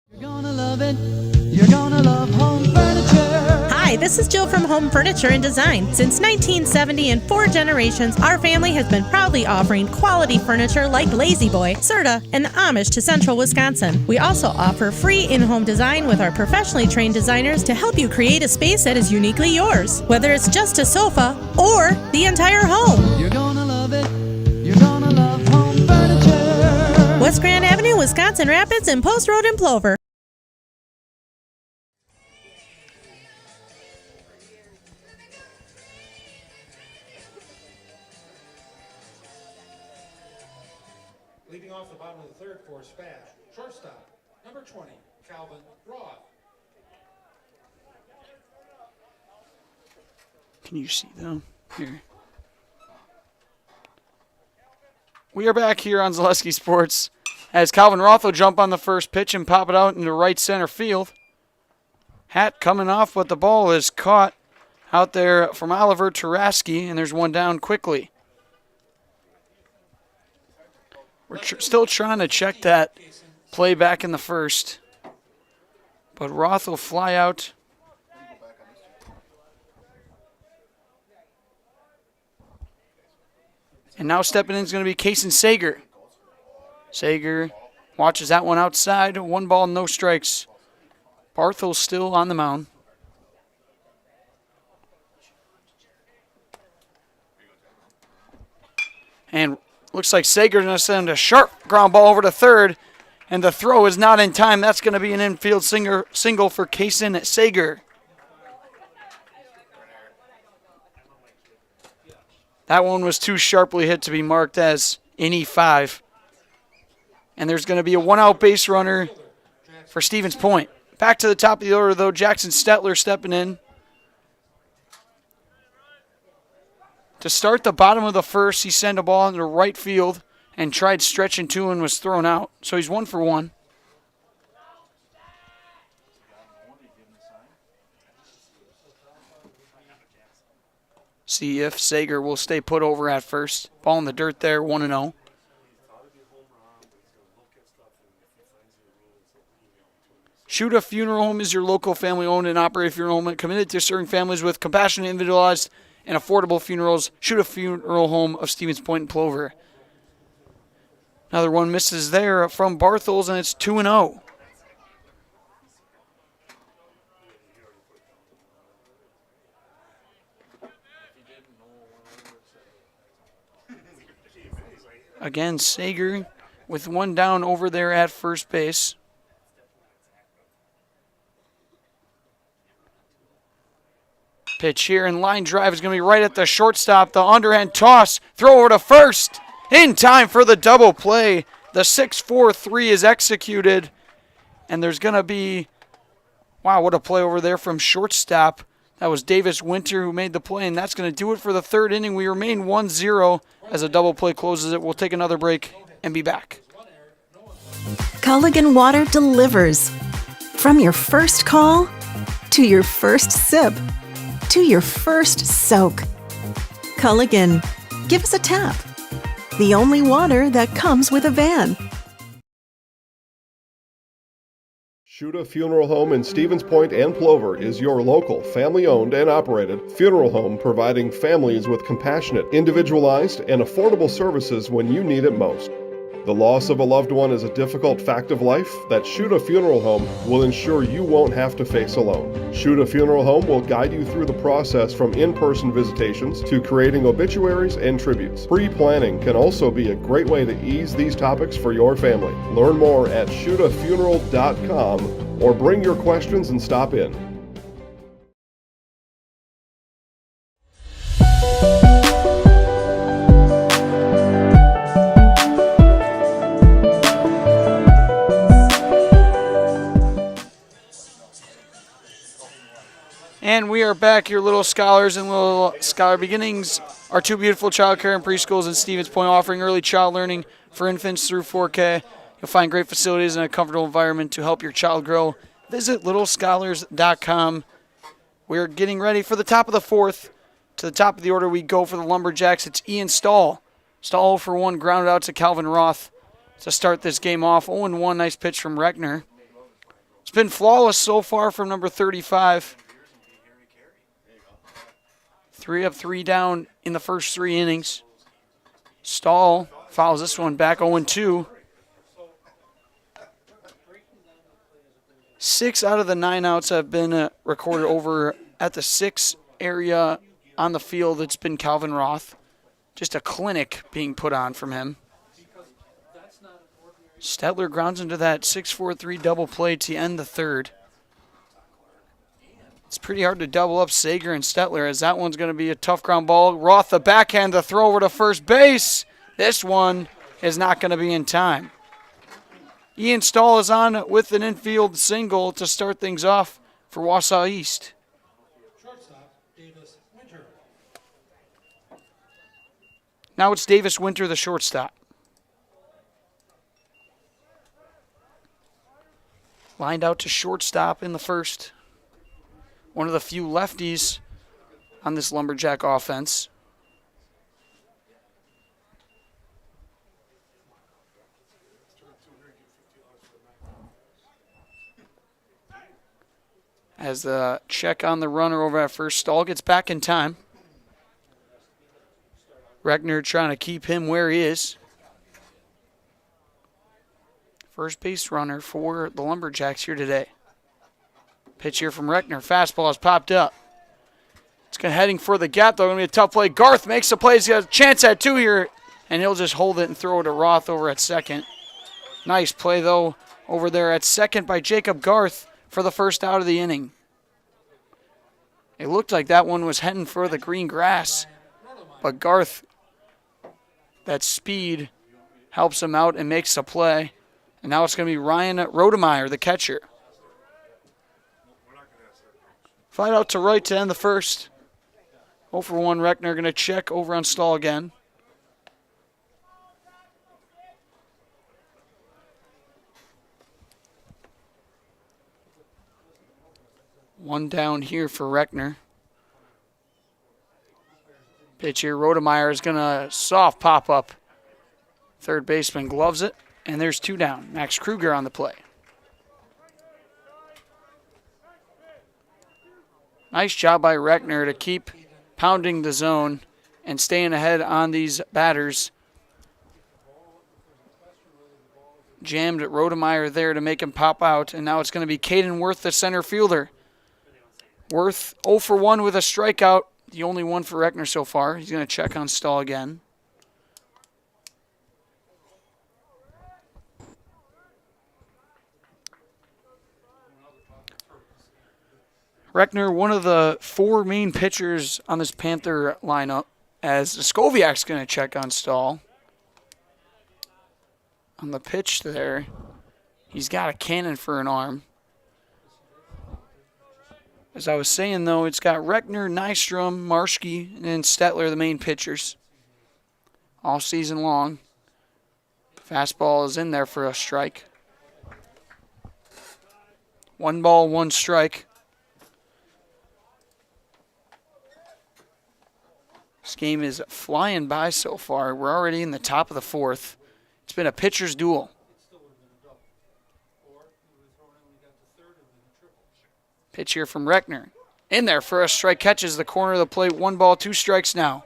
You're gonna love it. You're gonna love home furniture. Hi, this this is Jill from Home Furniture and Design. Since 1970, in 4 generations, our family has been proudly offering quality furniture like Lazy Boy, Serta, and Amish to Central Wisconsin. We also offer free in-home design with our professionally trained designers to help you create a space that is uniquely yours, whether it's just a sofa or the entire home. You're gonna love it. You're gonna love Home Furniture. West Grand Avenue, Wisconsin Rapids, and Post Road in Plover. Leading off the bottom of the third for SPASH, shortstop, number 20, Calvin Roth. Can you see them? Here. We are back here on Zaleski Sports as Calvin Roth will jump on the first pitch and pop it out into right center field. Hat coming off, but the ball is caught out there from Oliver Taraski, and there's one down quickly. We're still trying to check that play back in the first, but Roth will fly out. And now stepping in is going to be Kason Sager. Sager watches that one outside. 1 ball, no strikes. Barthel's still on the mound. And looks like Sager's going to send a sharp ground ball over to third. And the throw is not in time. That's going to be an infield single for Kason Sager. That one was too sharply hit to be marked as an E5. And there's going to be a 1-out base runner for Stevens Point. Back to the top of the order, though, Jackson Stetler stepping in. To start the bottom of the first, he sent a ball into right field and tried stretching to and was thrown out. So he's 1 for 1. See if Sager will stay put over at first. Ball in the dirt there, 1-0. Shuda Funeral Home is your local family-owned and operated funeral home committed to serving families with compassionate, individualized, and affordable funerals. Shuda Funeral Home of Stevens Point and Plover. Another one misses there from Barthels, and it's 2-0. Again, Sager with 1 down over there at first base. Pitch here, and line drive is going to be right at the shortstop. The underhand toss, throw over to first. In time for the double play. The 6-4-3 is executed. And there's going to be, wow, what a play over there from shortstop. That was Davis Winter who made the play, and that's going to do it for the third inning. We remain 1-0 as a double play closes it. We'll take another break and be back. Culligan Water delivers. From your first call to your first sip to your first soak. Culligan, give us a tap. The only water that comes with a van. Shuda Funeral Home in Stevens Point and Plover is your local, family-owned and operated funeral home providing families with compassionate, individualized, and affordable services when you need it most. The loss of a loved one is a difficult fact of life that Shuda Funeral Home will ensure you won't have to face alone. Shuda Funeral Home will guide you through the process from in-person visitations to creating obituaries and tributes. Pre-planning can also be a great way to ease these topics for your family. Learn more at shudafuneral.com or bring your questions and stop in. And we are back, your little scholars and little scholar beginnings. Our 2 beautiful child care and preschools in Stevens Point offering early child learning for infants through 4K. You'll find great facilities and a comfortable environment to help your child grow. Visit littlescholars.com. We're getting ready for the top of the fourth. To the top of the order we go for the Lumberjacks. It's Ian Stahl. Stahl for 1, grounded out to Calvin Roth to start this game off. 0-1, nice pitch from Reckner. It's been flawless so far from number 35. 3 up, 3 down in the first 3 innings. Stahl fouls this one back 0-2. 6 out of the 9 outs have been recorded over at the 6 area on the field. It's been Calvin Roth. Just a clinic being put on from him. Stetler grounds into that 6-4-3 double play to end the 3rd. It's pretty hard to double up Sager and Stetler, as that one's going to be a tough ground ball. Roth, the backhand, the throw over to first base. This one is not going to be in time. Ian Stahl is on with an infield single to start things off for Wausau East. Now it's Davis Winter, the shortstop. Lined out to shortstop in the first. One of the few lefties on this Lumberjack offense. As the check on the runner over at first, Stahl gets back in time. Reckner trying to keep him where he is. First base runner for the Lumberjacks here today. Pitch here from Reckner. Fastball has popped up. It's heading for the gap, though. Going to be a tough play. Garth makes the play. He's got a chance at 2 here, and he'll just hold it and throw it to Roth over at second. Nice play, though, over there at second by Jacob Garth for the first out of the inning. It looked like that one was heading for the green grass, but Garth, that speed, helps him out and makes the play. And now it's going to be Ryan Rodemeyer, the catcher. Fly out to right to end the first. 0-for-1, Reckner going to check over on Stahl again. One down here for Reckner. Pitch here, Rodemeyer is going to soft pop up. Third baseman gloves it, and there's 2 down. Max Kruger on the play. Nice job by Reckner to keep pounding the zone and staying ahead on these batters. Jammed Rodemeyer there to make him pop out, and now it's going to be Caden Worth, the center fielder. Worth 0-for-1 with a strikeout, the only one for Reckner so far. He's going to check on Stahl again. Reckner, one of the 4 main pitchers on this Panther lineup, as Skoviak's going to check on Stahl. On the pitch there, he's got a cannon for an arm. As I was saying, though, it's got Reckner, Nystrom, Marschke, and Stetler, the main pitchers, all season long. Fastball is in there for a strike. 1 ball, 1 strike. This game is flying by so far. We're already in the top of the 4th. It's been a pitcher's duel. Pitch here from Reckner. In there for a strike. Catches the corner of the plate. 1 ball, 2 strikes now.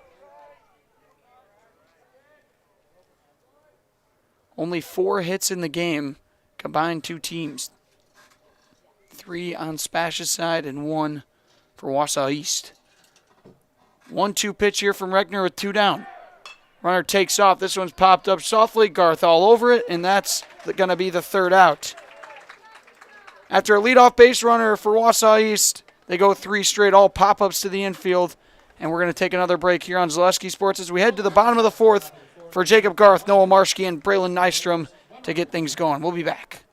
Only 4 hits in the game. Combined 2 teams. 3 on SPASH's side and 1 for Wausau East. 1-2 pitch here from Reckner with 2 down. Runner takes off. This one's popped up softly. Garth all over it, and that's going to be the 3rd out. After a leadoff base runner for Wausau East, they go 3 straight, all pop-ups to the infield, and we're going to take another break here on Zaleski Sports as we head to the bottom of the 4th for Jacob Garth, Noah Marschke, and Braylon Nystrom to get things going. We'll be back.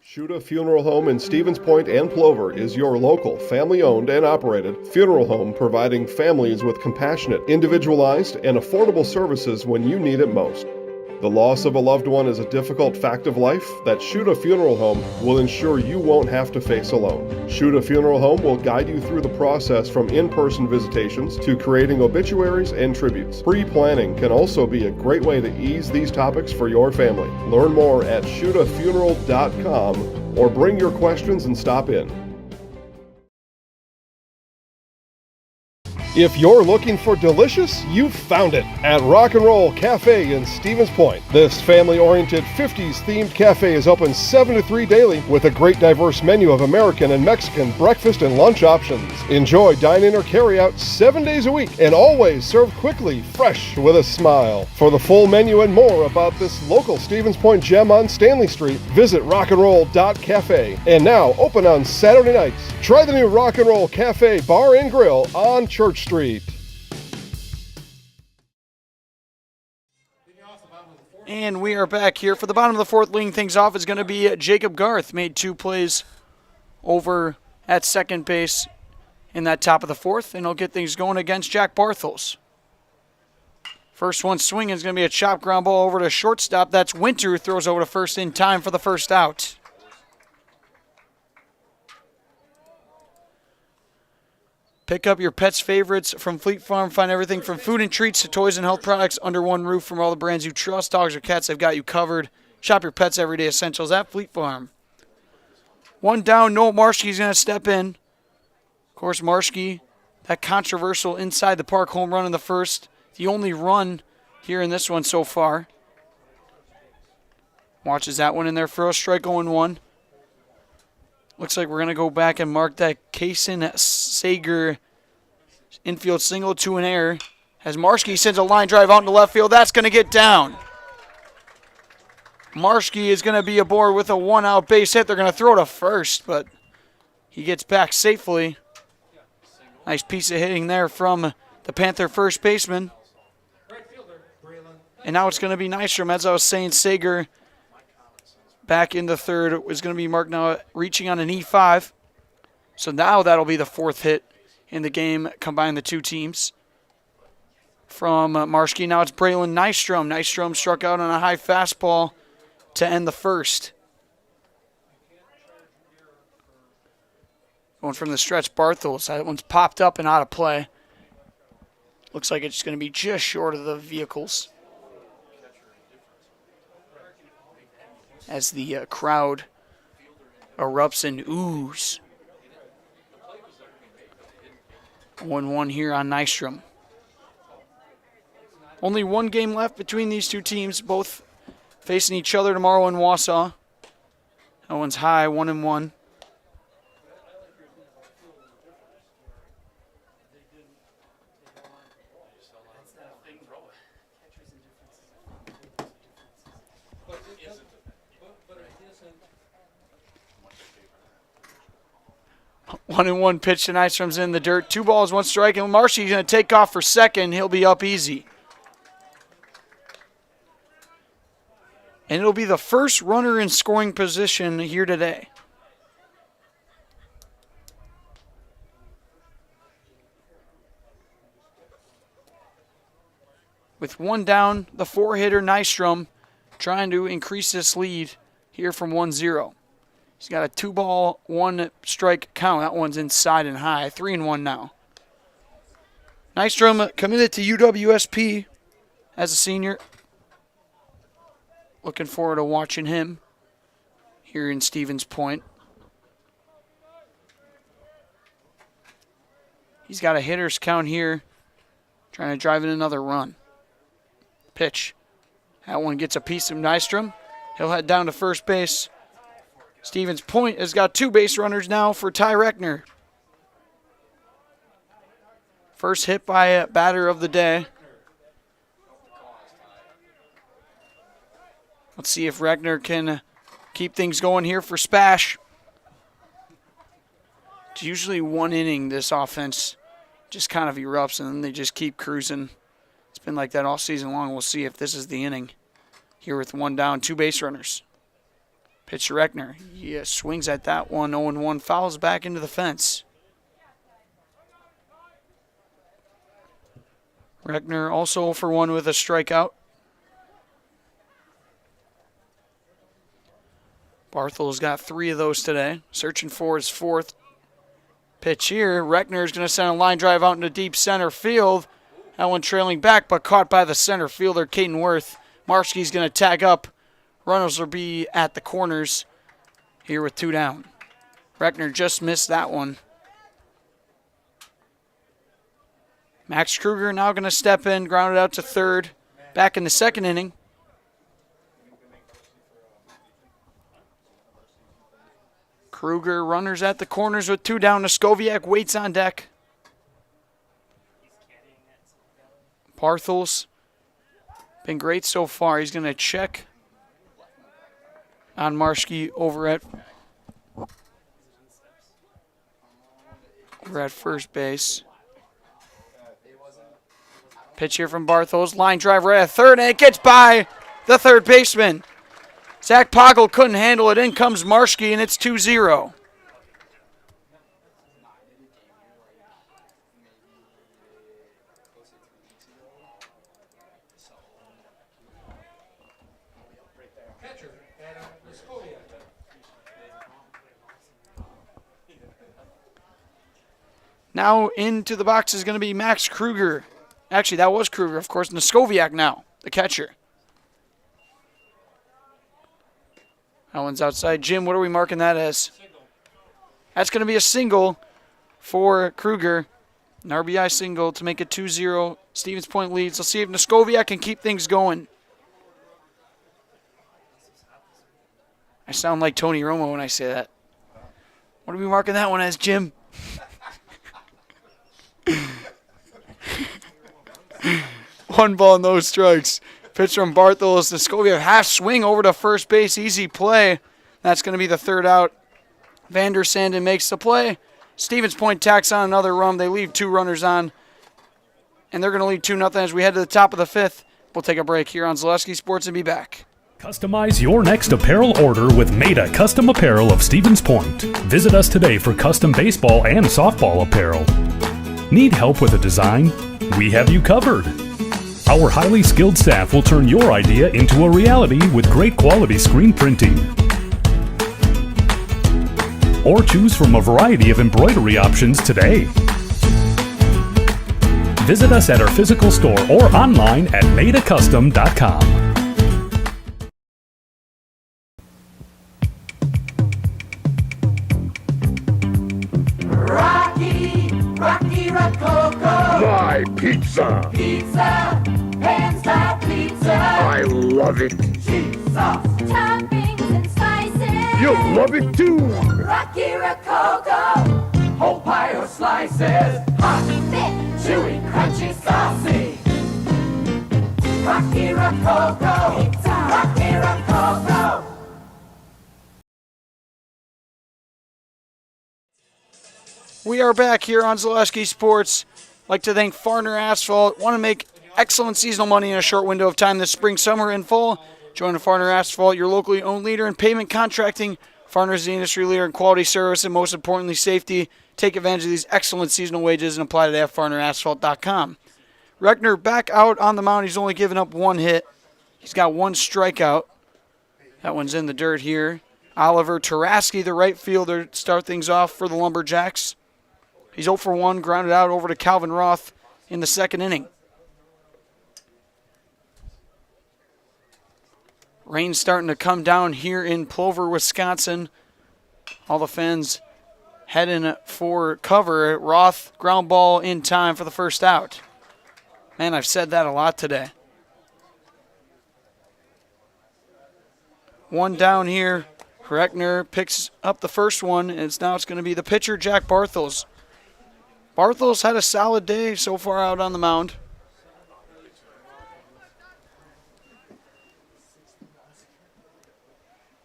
Shuda Funeral Home in Stevens Point and Plover is your local, family-owned and operated funeral home providing families with compassionate, individualized, and affordable services when you need it most. The loss of a loved one is a difficult fact of life that Shuda Funeral Home will ensure you won't have to face alone. Shuda Funeral Home will guide you through the process from in-person visitations to creating obituaries and tributes. Pre-planning can also be a great way to ease these topics for your family. Learn more at shudafuneral.com or bring your questions and stop in. If you're looking for delicious, you've found it at Rock and Roll Cafe in Stevens Point. This family-oriented 50s themed cafe is open 7 to 3 daily with a great diverse menu of American and Mexican breakfast and lunch options. Enjoy dine-in or carry-out 7 days a week and always served quickly, fresh with a smile. For the full menu and more about this local Stevens Point gem on Stanley Street, visit rockandroll.cafe. And now open on Saturday nights. Try the new Rock and Roll Cafe Bar and Grill on Church Street. And we are back here. For the bottom of the fourth, leading things off is going to be Jacob Garth. Made 2 plays over at second base in that top of the fourth, and he'll get things going against Jack Barthels. First one swinging is going to be a chop ground ball over to shortstop. That's Winter, who throws over to first in time for the first out. Pick up your pet's favorites from Fleet Farm. Find everything from food and treats to toys and health products under one roof from all the brands you trust. Dogs or cats, they've got you covered. Shop your pet's everyday essentials at Fleet Farm. One down, Noah Marshke's going to step in. Of course, Marshke, that controversial inside the park home run in the first. The only run here in this one so far. Watches that one in there for a strike 0-1. Looks like we're going to go back and mark that Kaysen Sager infield single to an error. As Marshke sends a line drive out into left field, that's going to get down. Marshke is going to be aboard with a 1-out base hit. They're going to throw to first, but he gets back safely. Nice piece of hitting there from the Panther first baseman. And now it's going to be Nystrom. As I was saying, Sager back in the third is going to be marked now reaching on an E5. So now that'll be the 4th hit in the game, combine the two teams. From Marshke, now it's Braylon Nystrom. Nystrom struck out on a high fastball to end the first. Going from the stretch, Barthels. That one's popped up and out of play. Looks like it's going to be just short of the vehicles. As the crowd erupts in oohs. 1-1 here on Nystrom. Only one game left between these two teams, both facing each other tomorrow in Wausau. That one's high, 1-1. One and one pitch to Nystrom's in the dirt. 2 balls, 1 strike, and Marshke's going to take off for second. He'll be up easy. And it'll be the first runner in scoring position here today. With 1 down, the 4-hitter Nystrom trying to increase this lead here from 1-0. He's got a 2-ball, 1-strike count. That one's inside and high. 3-1 now. Nystrom committed to UWSP as a senior. Looking forward to watching him here in Stevens Point. He's got a hitter's count here, trying to drive in another run. Pitch. That one gets a piece of Nystrom. He'll head down to first base. Stevens Point has got 2 base runners now for Ty Reckner. First hit by a batter of the day. Let's see if Reckner can keep things going here for SPASH. It's usually 1 inning this offense just kind of erupts and then they just keep cruising. It's been like that all season long. We'll see if this is the inning here with 1 down, 2 base runners. Pitch to Reckner. He swings at that one, 0-1, fouls back into the fence. Reckner also 0-for-1 with a strikeout. Barthel's got 3 of those today. Searching for his 4th. Pitch here. Reckner's going to send a line drive out into deep center field. That one trailing back, but caught by the center fielder, Caden Worth. Marshke's going to tag up. Runners will be at the corners here with 2 down. Reckner just missed that one. Max Kruger now going to step in, grounded out to third, back in the second inning. Kruger runners at the corners with 2 down. Noskoviak waits on deck. Barthels been great so far. He's going to check on Marshke over at first base. Pitch here from Barthels. Line drive right at third, and it gets by the third baseman. Zach Poggle couldn't handle it. In comes Marshke, and it's 2-0. Now into the box is going to be Max Kruger. Actually, that was Kruger, of course. Noskoviak now, the catcher. That one's outside. Jim, what are we marking that as? That's going to be a single for Kruger. An RBI single to make it 2-0. Stevens Point leads. Let's see if Noskoviak can keep things going. I sound like Tony Romo when I say that. What are we marking that one as, Jim? One ball, no strikes. Pitch from Barthels. Noskoviak half swing over to first base. Easy play. That's going to be the third out. Vander Sanden makes the play. Stevens Point tacks on another run. They leave 2 runners on. And they're going to lead 2-0 as we head to the top of the 5th. We'll take a break here on Zaleski Sports and be back. Customize your next apparel order with Maida Custom Apparel of Stevens Point. Visit us today for custom baseball and softball apparel. Need help with a design? We have you covered. Our highly skilled staff will turn your idea into a reality with great quality screen printing. Or choose from a variety of embroidery options today. Visit us at our physical store or online at maidacustom.com. Rocky Rococo. My pizza. Pizza, hands down pizza. I love it. Cheese sauce, toppings and spices. You'll love it too. Rocky Rococo. Whole pie or slices. Hot, thick, chewy, crunchy, saucy. Rocky Rococo. Pizza. Rocky Rococo. We are back here on Zaleski Sports. I'd like to thank Farner Asphalt. Want to make excellent seasonal money in a short window of time this spring, summer, and fall? Join Farner Asphalt, your locally owned leader in pavement contracting. Farner is the industry leader in quality service and, most importantly, safety. Take advantage of these excellent seasonal wages and apply to farnerasphalt.com. Reckner back out on the mound. He's only given up 1 hit. He's got 1 strikeout. That one's in the dirt here. Oliver Taraski, the right fielder, start things off for the Lumberjacks. He's 0 for 1, grounded out over to Calvin Roth in the second inning. Rain's starting to come down here in Plover, Wisconsin. All the fans heading for cover. Roth, ground ball in time for the first out. Man, I've said that a lot today. 1 down here. Reckner picks up the first one, and now it's going to be the pitcher, Jack Barthels. Barthels had a solid day so far out on the mound.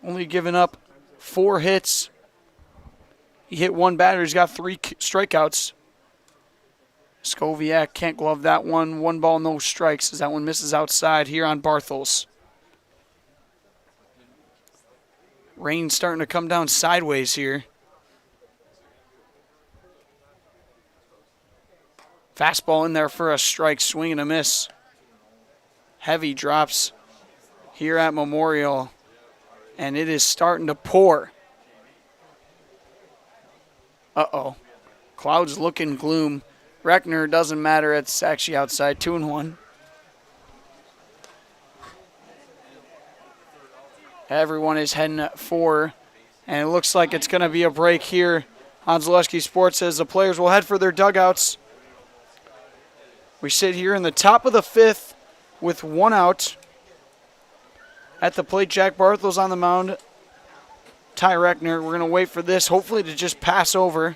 Only given up 4 hits. He hit 1 batter. He's got 3 strikeouts. Skoviak can't glove that one. 1 ball, no strikes as that one misses outside here on Barthels. Rain starting to come down sideways here. Fastball in there for a strike, swing and a miss. Heavy drops here at Memorial, and it is starting to pour. Uh-oh. Clouds looking gloom. Reckner doesn't matter. It's actually outside, 2-1. Everyone is heading for, and it looks like it's going to be a break here on Zaleski Sports as the players will head for their dugouts. We sit here in the top of the 5th with 1 out. At the plate, Jack Barthel's on the mound. Ty Reckner, we're going to wait for this, hopefully to just pass over.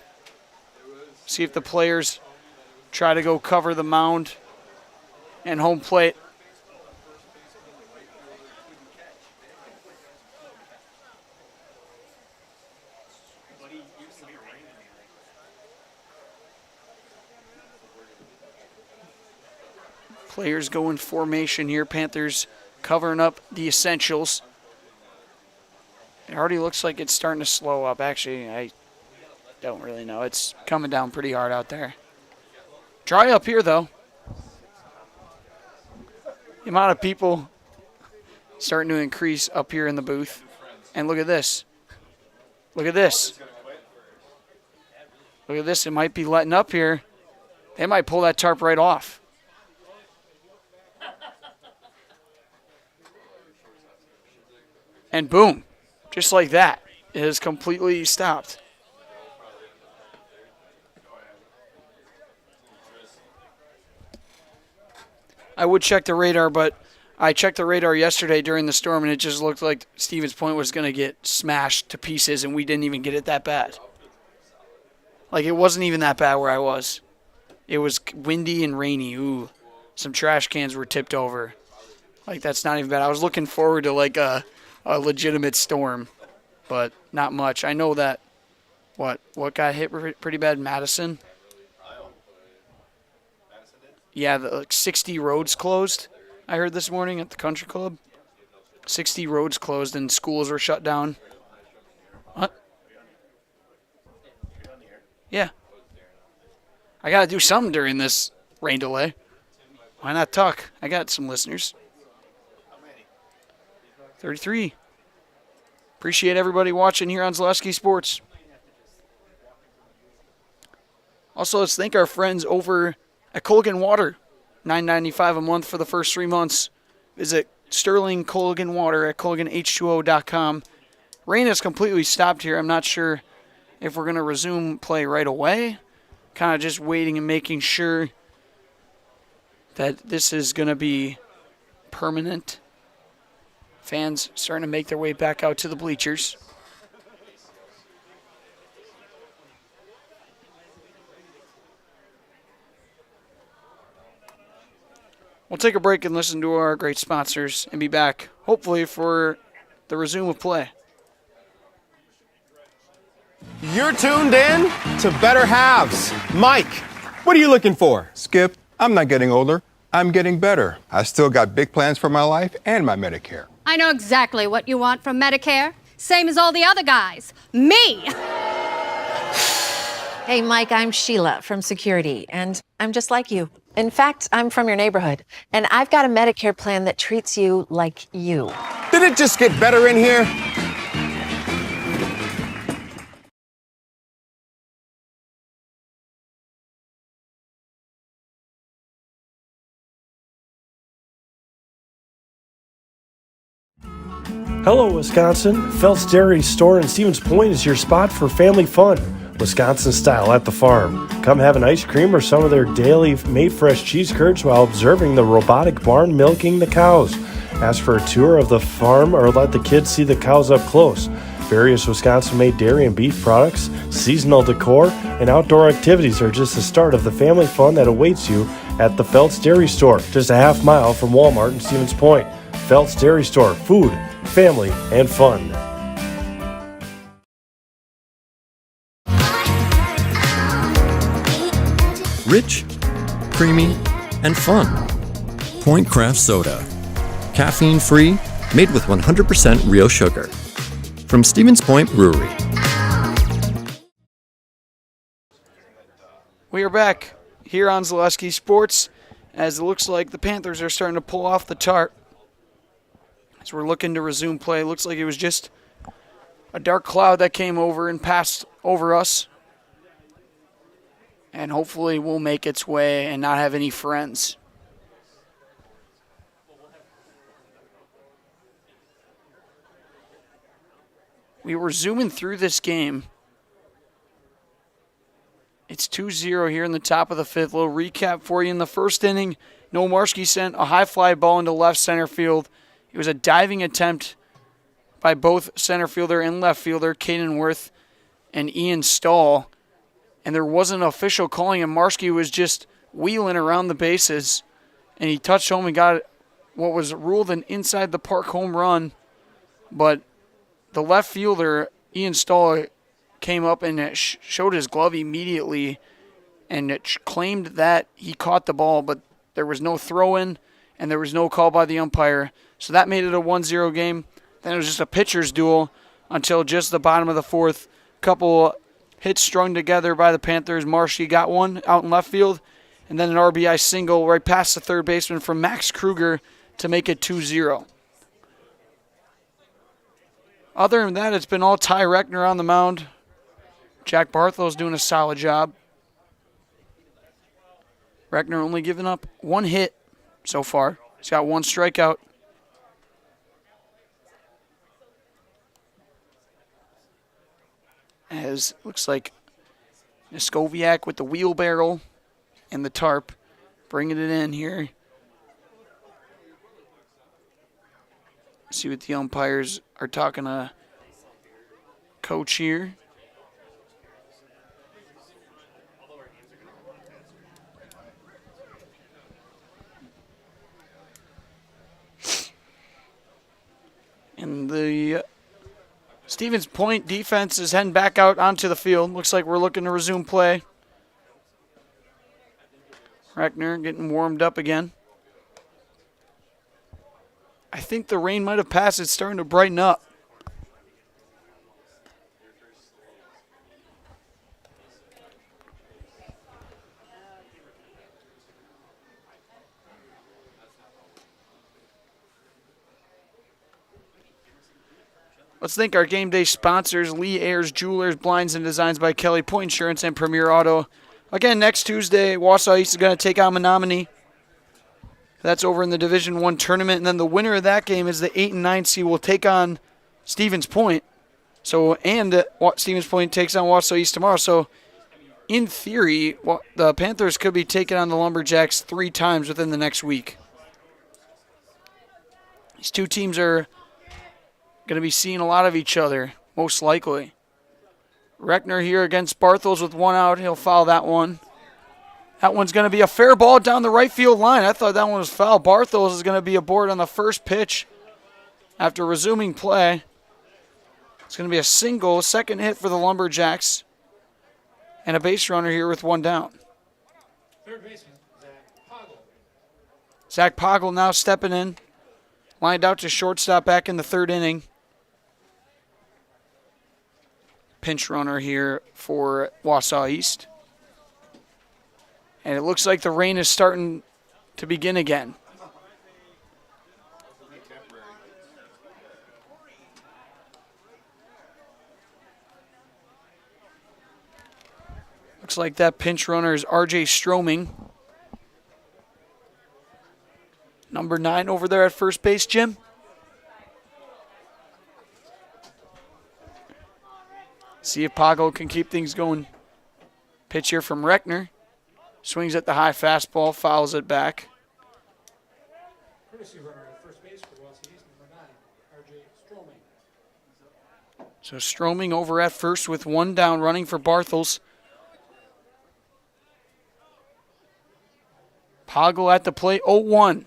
See if the players try to go cover the mound and home plate. Players go in formation here. Panthers covering up the essentials. It already looks like it's starting to slow up. Actually, I don't really know. It's coming down pretty hard out there. Dry up here, though. The amount of people starting to increase up here in the booth. And look at this. Look at this. Look at this. It might be letting up here. They might pull that tarp right off. And boom, just like that, it has completely stopped. I would check the radar, but I checked the radar yesterday during the storm, and it just looked like Stevens Point was going to get smashed to pieces, and we didn't even get it that bad. Like, it wasn't even that bad where I was. It was windy and rainy. Ooh, some trash cans were tipped over. Like, that's not even bad. I was looking forward to, like, a legitimate storm, but not much. I know that, what got hit pretty bad? Madison? Yeah, like 60 roads closed, I heard this morning at the country club. 60 roads closed and schools were shut down. What? Yeah. I got to do something during this rain delay. Why not talk? I got some listeners. 33. Appreciate everybody watching here on Zaleski Sports. Also, let's thank our friends over at Colgan Water. $9.95 a month for the first 3 months. Visit Sterling Colgan Water at ColganH2O.com. Rain has completely stopped here. I'm not sure if we're going to resume play right away. Kind of just waiting and making sure that this is going to be permanent. Fans starting to make their way back out to the bleachers. We'll take a break and listen to our great sponsors and be back, hopefully, for the resume of play. You're tuned in to Better Halves. Mike, what are you looking for? Skip, I'm not getting older. I'm getting better. I still got big plans for my life and my Medicare. I know exactly what you want from Medicare. Same as all the other guys. Me! Hey, Mike, I'm Sheila from Security, and I'm just like you. In fact, I'm from your neighborhood, and I've got a Medicare plan that treats you like you. Did it just get better in here? Hello, Wisconsin. Phelps Dairy Store in Stevens Point is your spot for family fun. Wisconsin style at the farm. Come have an ice cream or some of their daily made fresh cheese curds while observing the robotic barn milking the cows. Ask for a tour of the farm or let the kids see the cows up close. Various Wisconsin-made dairy and beef products, seasonal decor, and outdoor activities are just the start of the family fun that awaits you at the Phelps Dairy Store, just a half mile from Walmart in Stevens Point. Phelps Dairy Store, food, family, and fun. Rich, creamy, and fun. Point Craft Soda. Caffeine free, made with 100% real sugar. From Stevens Point Brewery. We are back here on Zaleski Sports as it looks like the Panthers are starting to pull off the tarp. As we're looking to resume play, looks like it was just a dark cloud that came over and passed over us. And hopefully will make its way and not have any friends. We were zooming through this game. It's 2-0 here in the top of the fifth. A little recap for you. In the first inning, Noah Marski sent a high fly ball into left center field. It was a diving attempt by both center fielder and left fielder, Caden Worth and Ian Stahl. And there wasn't an official calling, and Marski was just wheeling around the bases. And he touched home and got what was ruled an inside the park home run. But the left fielder, Ian Stahl, came up and showed his glove immediately and claimed that he caught the ball, but there was no throw-in and there was no call by the umpire. So that made it a 1-0 game. Then it was just a pitcher's duel until just the bottom of the fourth. Couple hits strung together by the Panthers. Marshy got one out in left field, and then an RBI single right past the third baseman from Max Kruger to make it 2-0. Other than that, it's been all Ty Reckner on the mound. Jack Barthel's doing a solid job. Reckner only giving up one hit so far. He's got one strikeout. As looks like Niskoviak with the wheelbarrow and the tarp, bringing it in here. See what the umpires are talking to coach here. And the Stevens Point defense is heading back out onto the field. Looks like we're looking to resume play. Reckner getting warmed up again. I think the rain might have passed. It's starting to brighten up. Let's thank our game day sponsors, Lee Ayers Jewelers, Blinds and Designs by Kelly, Point Insurance, and Premier Auto. Again, next Tuesday, Wausau East is going to take on Menominee. That's over in the Division I tournament. And then the winner of that game is the 8 and 9 seed will take on Stevens Point. Stevens Point takes on Wausau East tomorrow. So, in theory, the Panthers could be taking on the Lumberjacks 3 times within the next week. These two teams are going to be seeing a lot of each other, most likely. Reckner here against Barthels with one out. He'll foul that one. That one's going to be a fair ball down the right field line. I thought that one was foul. Barthels is going to be aboard on the first pitch after resuming play. It's going to be a single, second hit for the Lumberjacks, and a base runner here with one down. Third baseman, Zach Poggle. Zach Poggle now stepping in. Lined out to shortstop back in the third inning. Pinch runner here for Wausau East. And it looks like the rain is starting to begin again. Looks like that pinch runner is RJ Stroming. Number 9 over there at first base, Jim. See if Pago can keep things going. Pitch here from Reckner. Swings at the high fastball, fouls it back. Courtesy runner at first base for Wausau East, number 9, RJ Stroming. So Stroming over at first with one down, running for Barthels. Poggle at the plate, 0-1.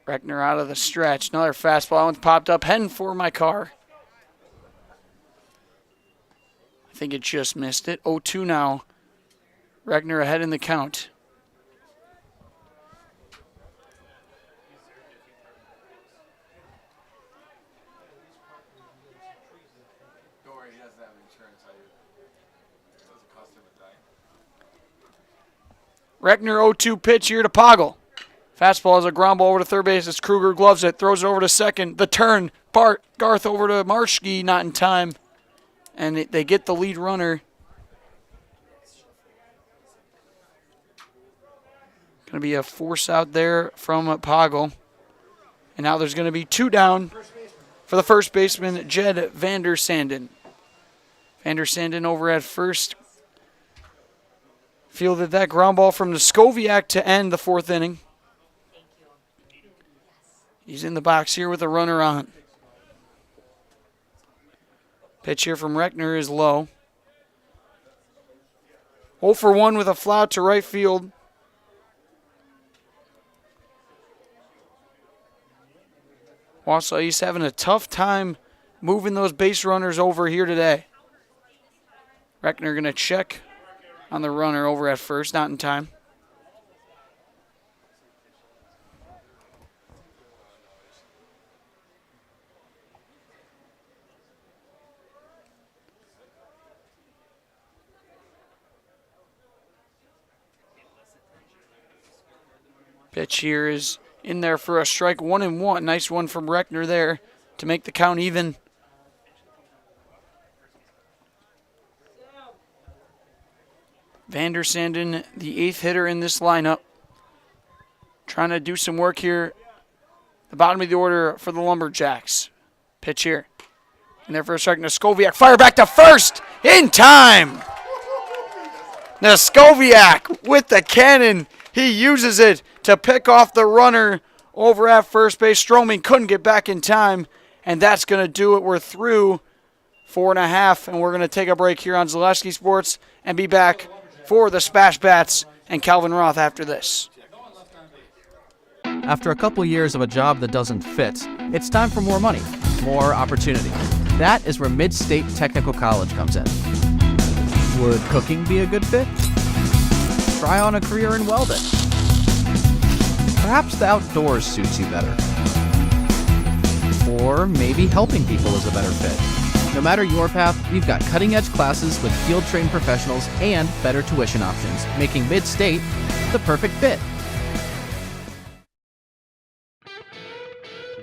Reckner out of the stretch. Another fastball. That one's popped up, heading for my car. I think it just missed it. 0-2 now. Reckner ahead in the count. Reckner 0-2 pitch here to Poggle. Fastball is a ground ball over to third base as Kruger gloves it, throws it over to second. The turn, Garth over to Marschke, not in time. And they get the lead runner. Going to be a force out there from Poggle. And now there's going to be 2 down for the first baseman, Jed Vander Sanden. Vander Sanden over at first. Fielded that ground ball from Noskowiak to end the 4th inning. He's in the box here with a runner on. Pitch here from Reckner is low. 0 for 1 with a fly out to right field. Wausau East having a tough time moving those base runners over here today. Reckner going to check on the runner over at first, not in time. Pitch here is in there for a strike, 1-1. Nice one from Reckner there to make the count even. Vander Sanden, the 8th hitter in this lineup. Trying to do some work here. The bottom of the order for the Lumberjacks. Pitch here. In there for a strike, Noskowiak. Fire back to first in time. Noskowiak with the cannon. He uses it to pick off the runner over at first base. Stroming couldn't get back in time, and that's going to do it. We're through 4.5, and we're going to take a break here on Zaleski Sports and be back for the Spash Bats and Calvin Roth after this. After a couple years of a job that doesn't fit, it's time for more money, more opportunity. That is where Mid-State Technical College comes in. Would cooking be a good fit? Try on a career in welding. Perhaps the outdoors suits you better. Or maybe helping people is a better fit. No matter your path, we've got cutting-edge classes with field-trained professionals and better tuition options, making Mid-State the perfect fit.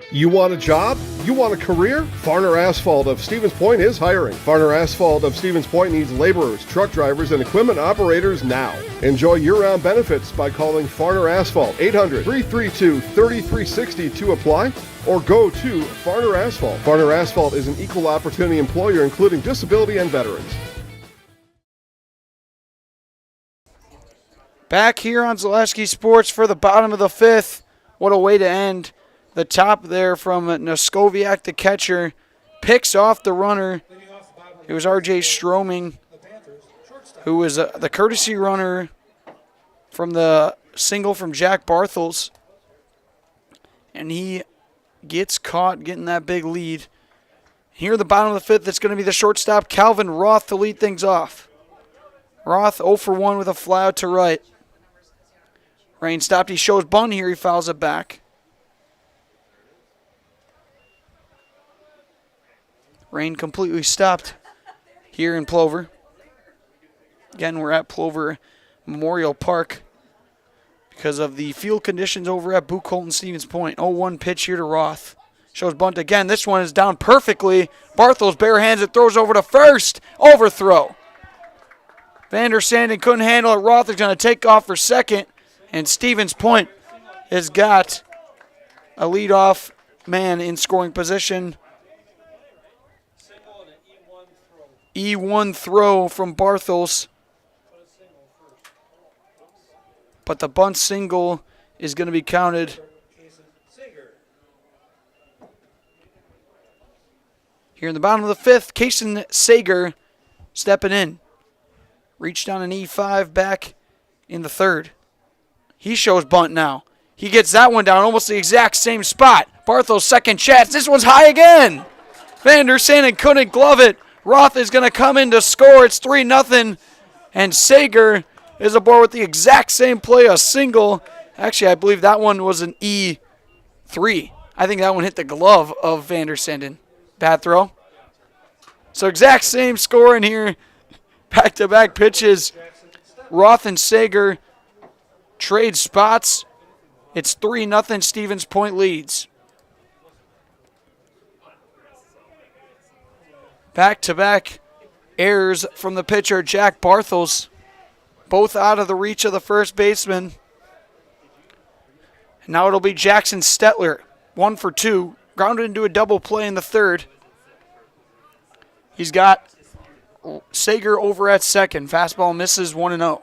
You want a job? You want a career? Farner Asphalt of Stevens Point is hiring. Farner Asphalt of Stevens Point needs laborers, truck drivers, and equipment operators now. Enjoy year-round benefits by calling Farner Asphalt 800-332-3360 to apply, or go to Farner Asphalt. Farner Asphalt is an equal opportunity employer including disability and veterans. Back here on Zaleski Sports for the bottom of the 5th. What a way to end. The top there from Noskowiak, the catcher, picks off the runner. It was R.J. Stroming, who was the courtesy runner from the single from Jack Barthels. And he gets caught getting that big lead. Here at the bottom of the 5th, it's going to be the shortstop, Calvin Roth, to lead things off. Roth 0 for 1 with a fly out to right. Rain stopped. He shows bunt here. He fouls it back. Rain completely stopped here in Plover. Again, we're at Plover Memorial Park because of the field conditions over at Buchholz and Stevens Point. 0-1 pitch here to Roth. Shows bunt again. This one is down perfectly. Barthels bare hands it, throws over to first. Overthrow. Vander Sanden couldn't handle it. Roth is going to take off for second. And Stevens Point has got a leadoff man in scoring position. E1 throw from Barthels. But the bunt single is going to be counted. Here in the bottom of the 5th, Kason Sager stepping in. Reached down an E5 back in the 3rd. He shows bunt now. He gets that one down almost the exact same spot. Barthels' second chance. This one's high again. Vander Sanden couldn't glove it. Roth is going to come in to score. It's 3-0. And Sager is aboard with the exact same play, a single. Actually, I believe that one was an E3. I think that one hit the glove of Vander Sanden. Bad throw. So exact same score in here. Back-to-back pitches. Roth and Sager trade spots. It's 3-0. Stevens Point leads. Back-to-back errors from the pitcher, Jack Barthels. Both out of the reach of the first baseman. And now it'll be Jackson Stetler. 1 for 2. Grounded into a double play in the 3rd. He's got Sager over at second. Fastball misses 1-0.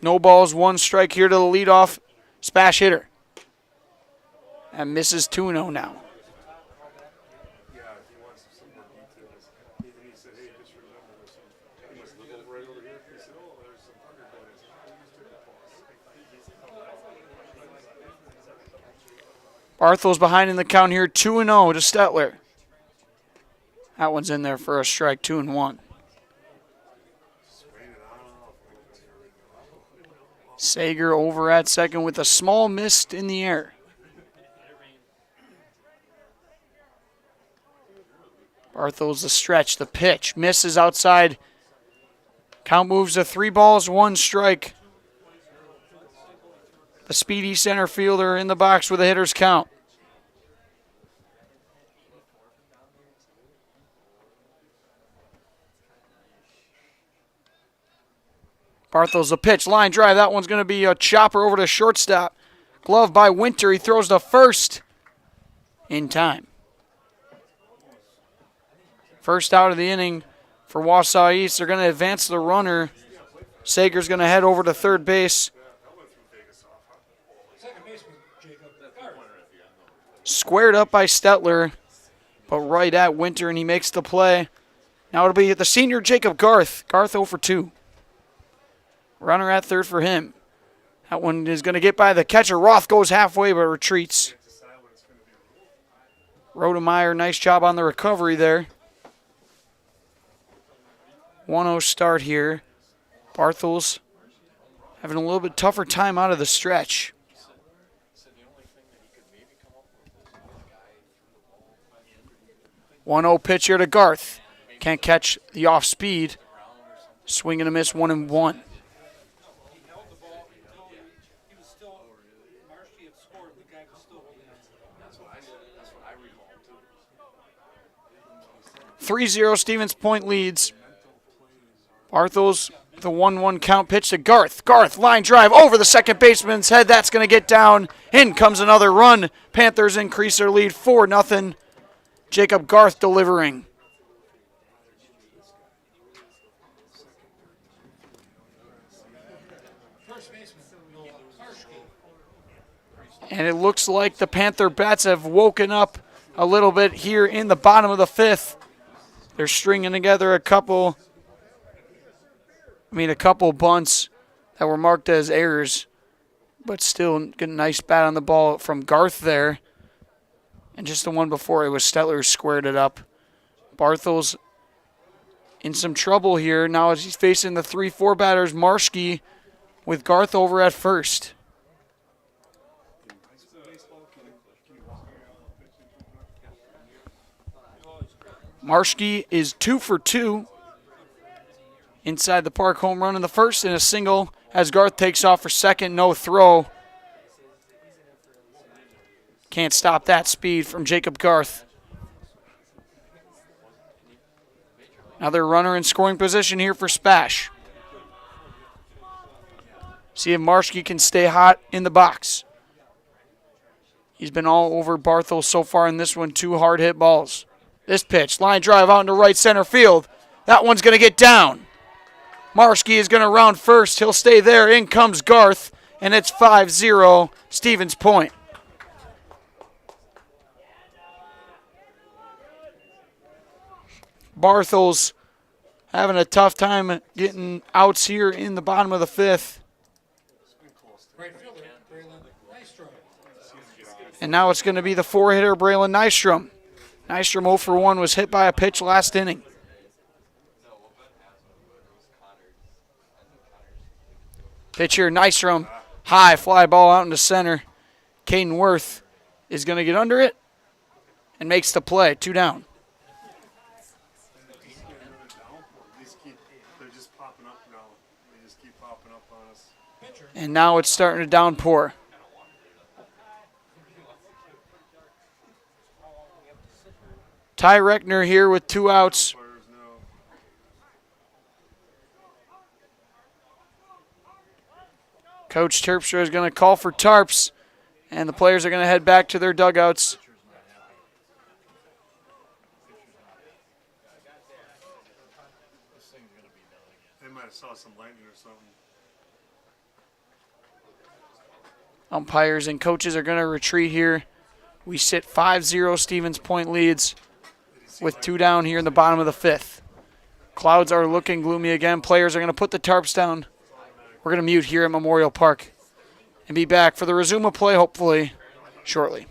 No balls, 1 strike here to the leadoff SPASH hitter. That misses 2-0 now. Barthel's behind in the count here, 2-0 to Stetler. That one's in there for a strike, 2-1. Sager over at second with a small mist in the air. Barthel's the stretch, the pitch, misses outside. Count moves to 3 balls, 1 strike. The speedy center fielder in the box with a hitter's count. Barthel's a pitch, line drive. That one's going to be a chopper over to shortstop. Glove by Winter. He throws to first in time. First out of the inning for Wausau East. They're going to advance the runner. Sager's going to head over to third base. Squared up by Stetler, but right at Winter, and he makes the play. Now it'll be the senior Jacob Garth. Garth 0 for 2. Runner at third for him. That one is going to get by the catcher. Roth goes halfway but retreats. Rodemeyer, nice job on the recovery there. 1-0 start here. Barthel's having a little bit tougher time out of the stretch. One 0 pitch here to Garth. Can't catch the off speed. Swing and a miss, 1-1. 3-0 Stevens Point leads. Barthel's the 1-1 count pitch to Garth. Garth, line drive over the second baseman's head. That's going to get down. In comes another run. Panthers increase their lead 4-0. Jacob Garth delivering. And it looks like the Panther bats have woken up a little bit here in the bottom of the fifth. They're stringing together a couple bunts that were marked as errors, but still get a nice bat on the ball from Garth there. And just the one before, it was Stetler who squared it up. Barthel's in some trouble here. Now as he's facing the 3-4 batters, Marschke with Garth over at first. Marschke is 2 for 2. Inside the park, home run in the first and a single as Garth takes off for second, no throw. Can't stop that speed from Jacob Garth. Another runner in scoring position here for SPASH. See if Marschke can stay hot in the box. He's been all over Barthel so far in this one, 2 hard hit balls. This pitch, line drive out into right center field. That one's going to get down. Marschke is going to round first. He'll stay there. In comes Garth, and it's 5-0 Stevens Point. Barthel's having a tough time getting outs here in the bottom of the fifth. And now it's going to be the 4-hitter Braylon Nystrom. Nystrom 0 for 1 was hit by a pitch last inning. Pitcher Nystrom, high fly ball out into center. Caden Worth is going to get under it and makes the play. 2 down. And now it's starting to downpour. Ty Reckner here with 2 outs. Coach Terpstra is going to call for tarps, and the players are going to head back to their dugouts. They might have saw some lightning or something. Umpires and coaches are going to retreat here. We sit 5-0 Stevens Point leads with 2 down here in the bottom of the 5th. Clouds are looking gloomy again. Players are going to put the tarps down. We're going to mute here at Memorial Park and be back for the resume of play, hopefully, shortly.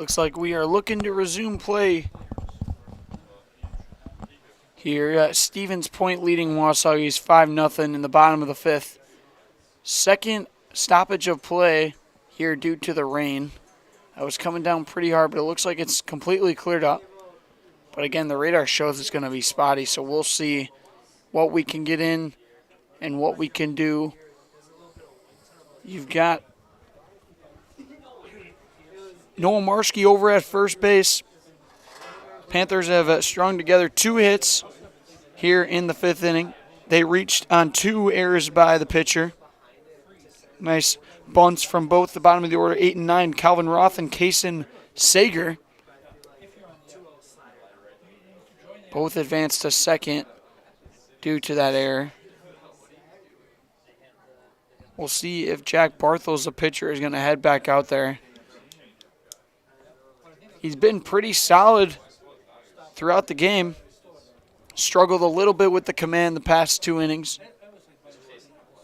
Looks like we are looking to resume play here. Stevens Point leading Wausau East 5-0 in the bottom of the 5th. Second stoppage of play here due to the rain. That was coming down pretty hard, but it looks like it's completely cleared up. But again, the radar shows it's going to be spotty, so we'll see what we can get in and what we can do. You've got Noah Marski over at first base. Panthers have strung together 2 hits here in the 5th inning. They reached on 2 errors by the pitcher. Nice bunts from both the bottom of the order, 8 and 9, Calvin Roth and Kason Sager. Both advanced to second due to that error. We'll see if Jack Barthels, the pitcher, is going to head back out there. He's been pretty solid throughout the game. Struggled a little bit with the command the past 2 innings.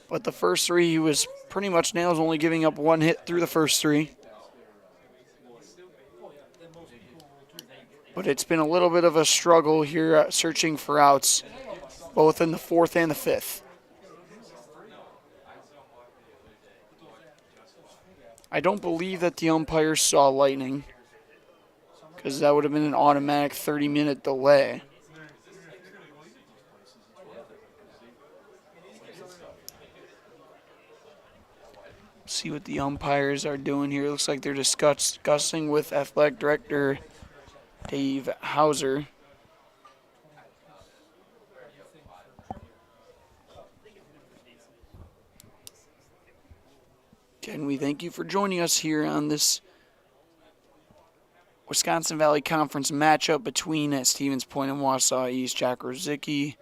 But the first 3, he was pretty much nails, only giving up 1 hit through the first 3. But it's been a little bit of a struggle here searching for outs, both in the 4th and the 5th. I don't believe that the umpires saw lightning, because that would have been an automatic 30-minute delay. See what the umpires are doing here. Looks like they're discussing with Athletic Director Dave Hauser. Again, we thank you for joining us here on this Wisconsin Valley Conference matchup between Stevens Point and Wausau East. Jack Rosicki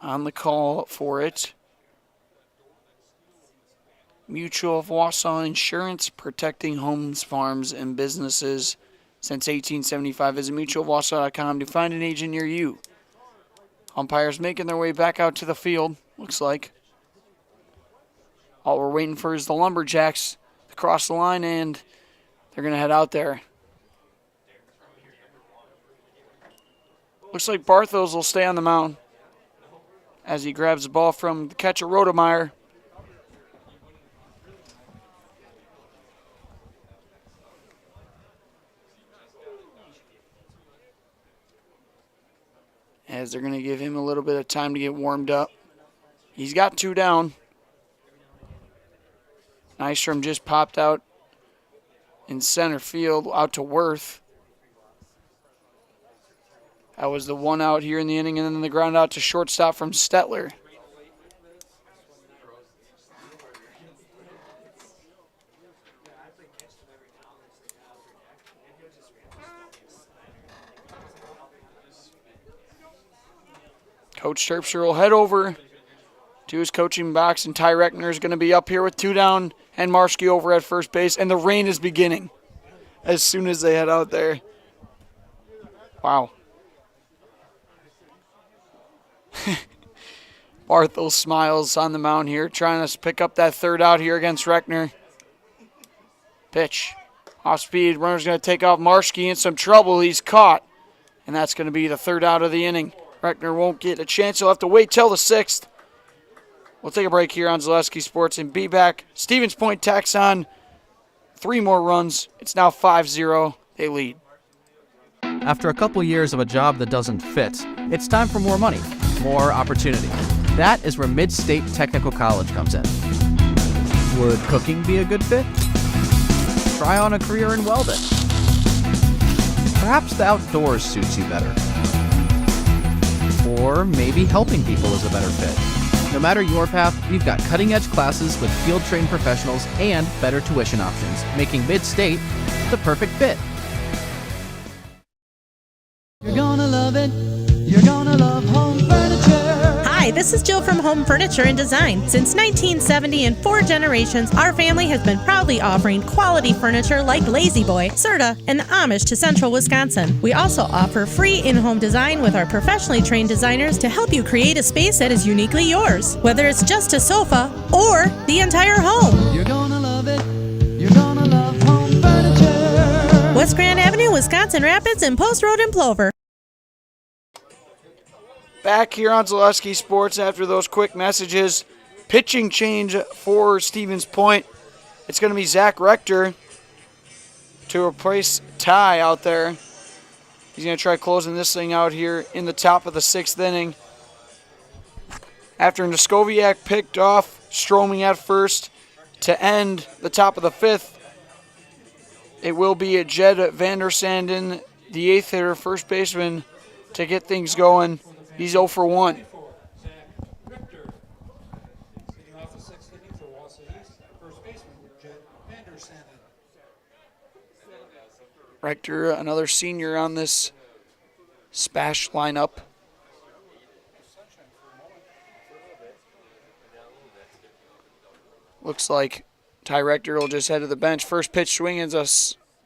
on the call for it. Mutual of Wausau Insurance, protecting homes, farms, and businesses since 1875. Visit mutualofwausau.com to find an agent near you. Umpires making their way back out to the field, looks like. All we're waiting for is the Lumberjacks to cross the line, and they're going to head out there. Looks like Barthos will stay on the mound as he grabs the ball from the catcher, Rodemeyer. As they're going to give him a little bit of time to get warmed up. He's got 2 down. Nystrom just popped out in center field, out to Worth. That was the 1 out here in the inning, and then the ground out to shortstop from Stetler. Coach Terpstra will head over to his coaching box, and Ty Reckner is going to be up here with 2 down, and Marski over at first base, and the rain is beginning as soon as they head out there. Wow. Barthel smiles on the mound here, trying to pick up that 3rd out here against Reckner. Pitch. Off speed, runner's going to take off. Marski in some trouble. He's caught, and that's going to be the 3rd out of the inning. Reckner won't get a chance. He'll have to wait till the 6th. We'll take a break here on Zaleski Sports and be back. Stevens Point tacks on 3 more runs. It's now 5-0. They lead. After a couple years of a job that doesn't fit, it's time for more money, more opportunity. That is where Mid-State Technical College comes in. Would cooking be a good fit? Try on a career in welding. Perhaps the outdoors suits you better. Or maybe helping people is a better fit. No matter your path, we've got cutting-edge classes with field-trained professionals and better tuition options, making Mid-State the perfect fit. You're gonna love it. You're gonna love home furniture. Hi, this is Jill from Home Furniture and Design. Since 1970 and 4 generations, our family has been proudly offering quality furniture like Lazy Boy, Serta, and Amish to Central Wisconsin. We also offer free in-home design with our professionally trained designers to help you create a space that is uniquely yours, whether it's just a sofa or the entire home. You're gonna love it. You're gonna love home furniture. West Grand Avenue Wisconsin Rapids, and Post Road in Plover. Back here on Zaleski Sports after those quick messages. Pitching change for Stevens Point. It's going to be Zach Rector to replace Ty out there. He's going to try closing this thing out here in the top of the 6th inning. After Neskoviak picked off Stroming at first to end the top of the 5th, it will be Jed Vandersanden, the 8th hitter, first baseman, to get things going. He's 0 for 1. Leading off the 6th inning for Wausau East, first baseman, Jed Vandersanden. Rector, another senior on this SPASH lineup. Looks like Ty Rector will just head to the bench. First pitch swing is a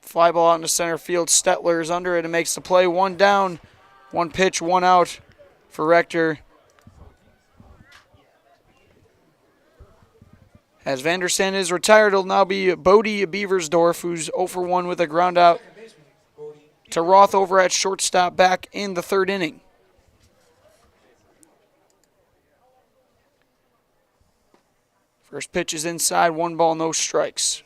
fly ball out into center field. Stetler is under it and makes the play. 1 down, 1 pitch, 1 out for Rector. As Vandersanden is retired, it'll now be Bodie Beaversdorf, who's 0 for 1 with a ground out to Roth over at shortstop back in the 3rd inning. First pitch is inside, 1 ball, no strikes.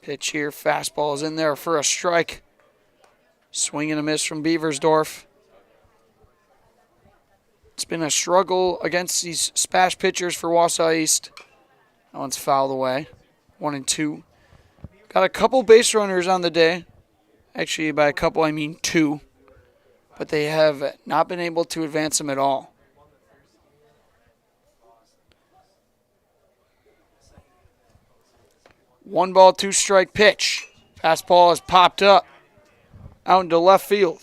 Pitch here, fastball is in there for a strike. Swing and a miss from Beaversdorf. It's been a struggle against these SPASH pitchers for Wausau East. That one's fouled away. 1 and 2. Got a couple base runners on the day. Actually, by a couple, I mean 2. But they have not been able to advance them at all. One ball, 2 strike pitch. Fastball has popped up out into left field.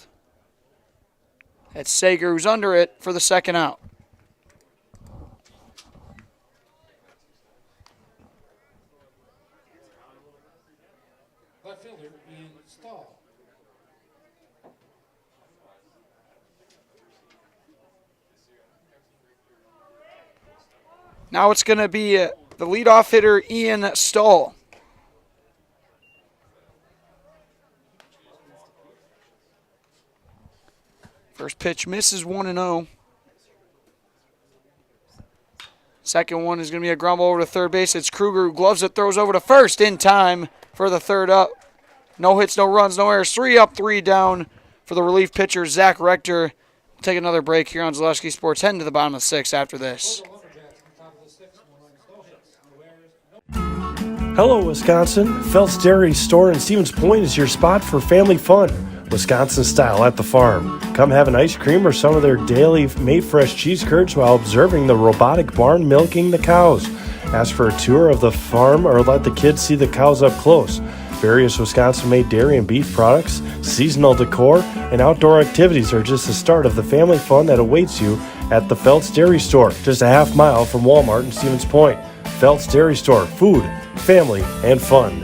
That's Sager who's under it for the 2nd out. Left fielder, Ian Stahl. Now it's going to be the leadoff hitter, Ian Stahl. First pitch misses 1-0. Second one is going to be a ground ball over to third base. It's Kruger who gloves it, throws over to first in time for the 3rd up. No hits, no runs, no errors. 3 up, 3 down for the relief pitcher, Zach Rector. We'll take another break here on Zaleski Sports. Heading to the bottom of the 6th after this. Hello, Wisconsin. Phelps Dairy Store in Stevens Point is your spot for family fun. Wisconsin style at the farm. Come have an ice cream or some of their daily made fresh cheese curds while observing the robotic barn milking the cows. Ask for a tour of the farm or let the kids see the cows up close. Various Wisconsin-made dairy and beef products, seasonal decor, and outdoor activities are just the start of the family fun that awaits you at the Phelps Dairy Store, just a half mile from Walmart in Stevens Point. Phelps Dairy Store, food, family, and fun.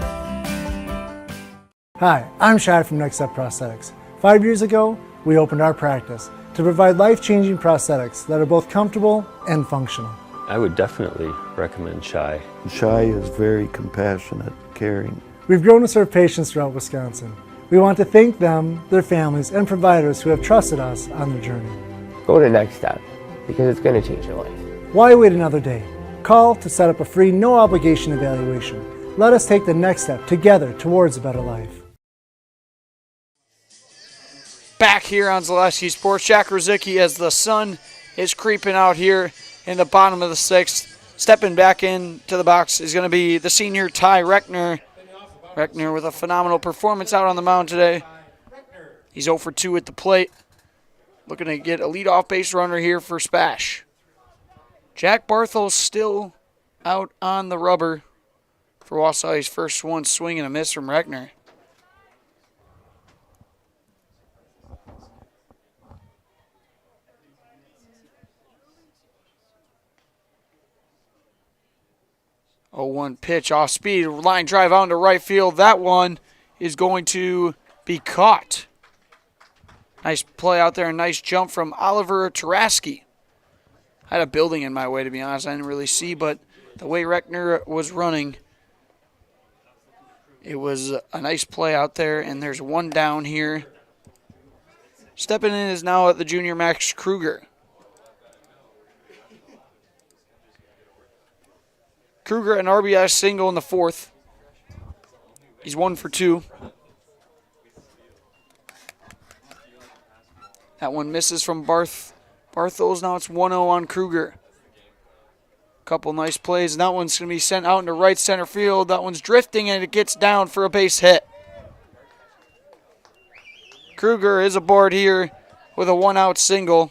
Hi, I'm Shad from Next Step Prosthetics. 5 years ago, we opened our practice to provide life-changing prosthetics that are both comfortable and functional. I would definitely recommend Shy. Shy is very compassionate, caring. We've grown to serve patients throughout Wisconsin. We want to thank them, their families, and providers who have trusted us on their journey. Go to Next Step because it's going to change your life. Why wait another day? Call to set up a free, no-obligation evaluation. Let us take the next step together towards a better life. Back here on Zaleski Sports, Jack Rosicki as the sun is creeping out here in the bottom of the 6th. Stepping back into the box is going to be the senior Ty Reckner. Reckner with a phenomenal performance out on the mound today. He's 0 for 2 at the plate. Looking to get a leadoff base runner here for SPASH. Jack Barthel's still out on the rubber for Wausau's first one, swing and a miss from Reckner. Oh, 1 pitch off speed, line drive out into right field. That one is going to be caught. Nice play out there, a nice jump from Oliver Taraski. I had a building in my way, to be honest. I didn't really see, but The way Reckner was running, it was a nice play out there, and there's one down here. Stepping in is now the junior Max Kruger. Kruger an RBI single in the fourth. He's 1 for 2. That one misses from Barthels. Now it's 1-0 on Kruger. Couple nice plays, and that one's going to be sent out into right center field. That one's drifting, and it gets down for a base hit. Kruger is aboard here with a 1-out single.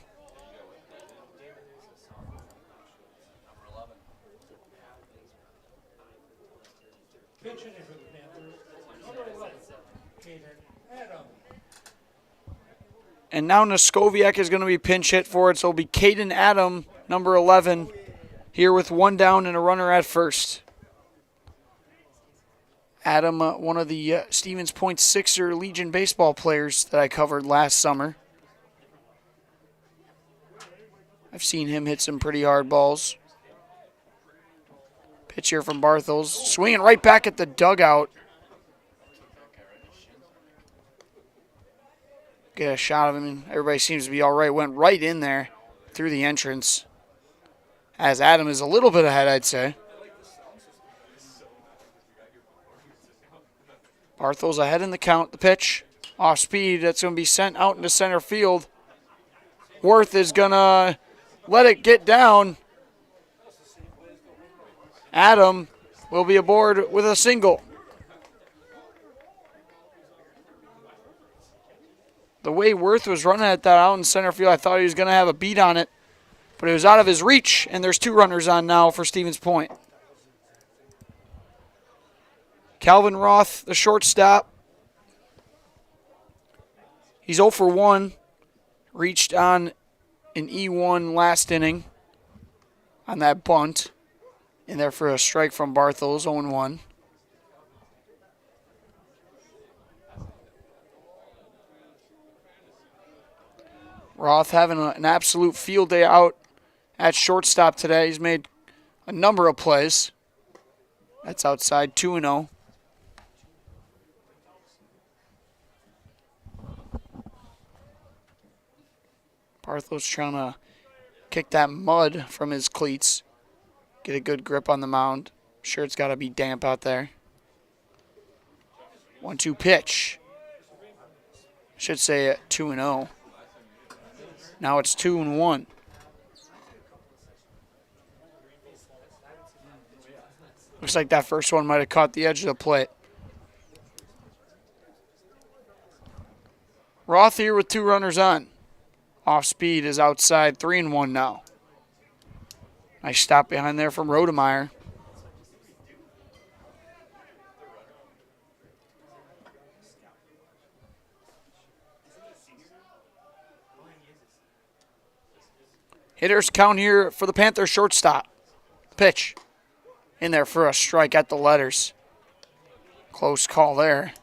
And now Noskoviak is going to be pinch hit for it, so it'll be Caden Adam, number 11, here with one down and a runner at first. Adam, one of the Stevens Point Sixer Legion baseball players that I covered last summer. I've seen him hit some pretty hard balls. Pitch here from Barthels, swinging right back at the dugout. Get a shot of him, and everybody seems to be all right. Went right in there through the entrance. As Adam is a little bit ahead, I'd say. Barthels ahead in the count. The pitch, off speed. That's going to be sent out into center field. Worth is going to let it get down. Adam will be aboard with a single. The way Worth was running at that out in center field, I thought he was going to have a beat on it, but it was out of his reach, and there's 2 runners on now for Stevens Point. Calvin Roth, the shortstop. He's 0 for 1. Reached on an E1 last inning on that bunt. In there for a strike from Barthels, 0-1. Roth having an absolute field day out at shortstop today. He's made a number of plays. That's outside, 2-0. Barthels trying to kick that mud from his cleats. Get a good grip on the mound. Sure, it's got to be damp out there. 1-2 pitch. Should say 2-0. Now it's 2-1. Looks like that first one might have caught the edge of the plate. Roth here with 2 runners on. Off speed is outside, 3-1 now. Nice stop behind there from Rodemeyer. Hitters count here for the Panthers shortstop. Pitch. In there for a strike at the letters. Close call there.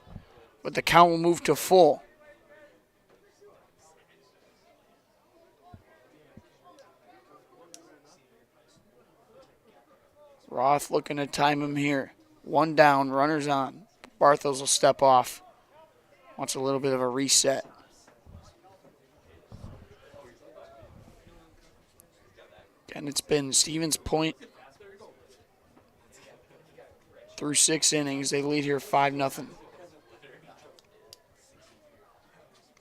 But the count will move to full. Roth looking to time him here. 1 down, runners on. Barthels will step off. Wants a little bit of a reset. And it's been Stevens Point through 6 innings. They lead here 5-0.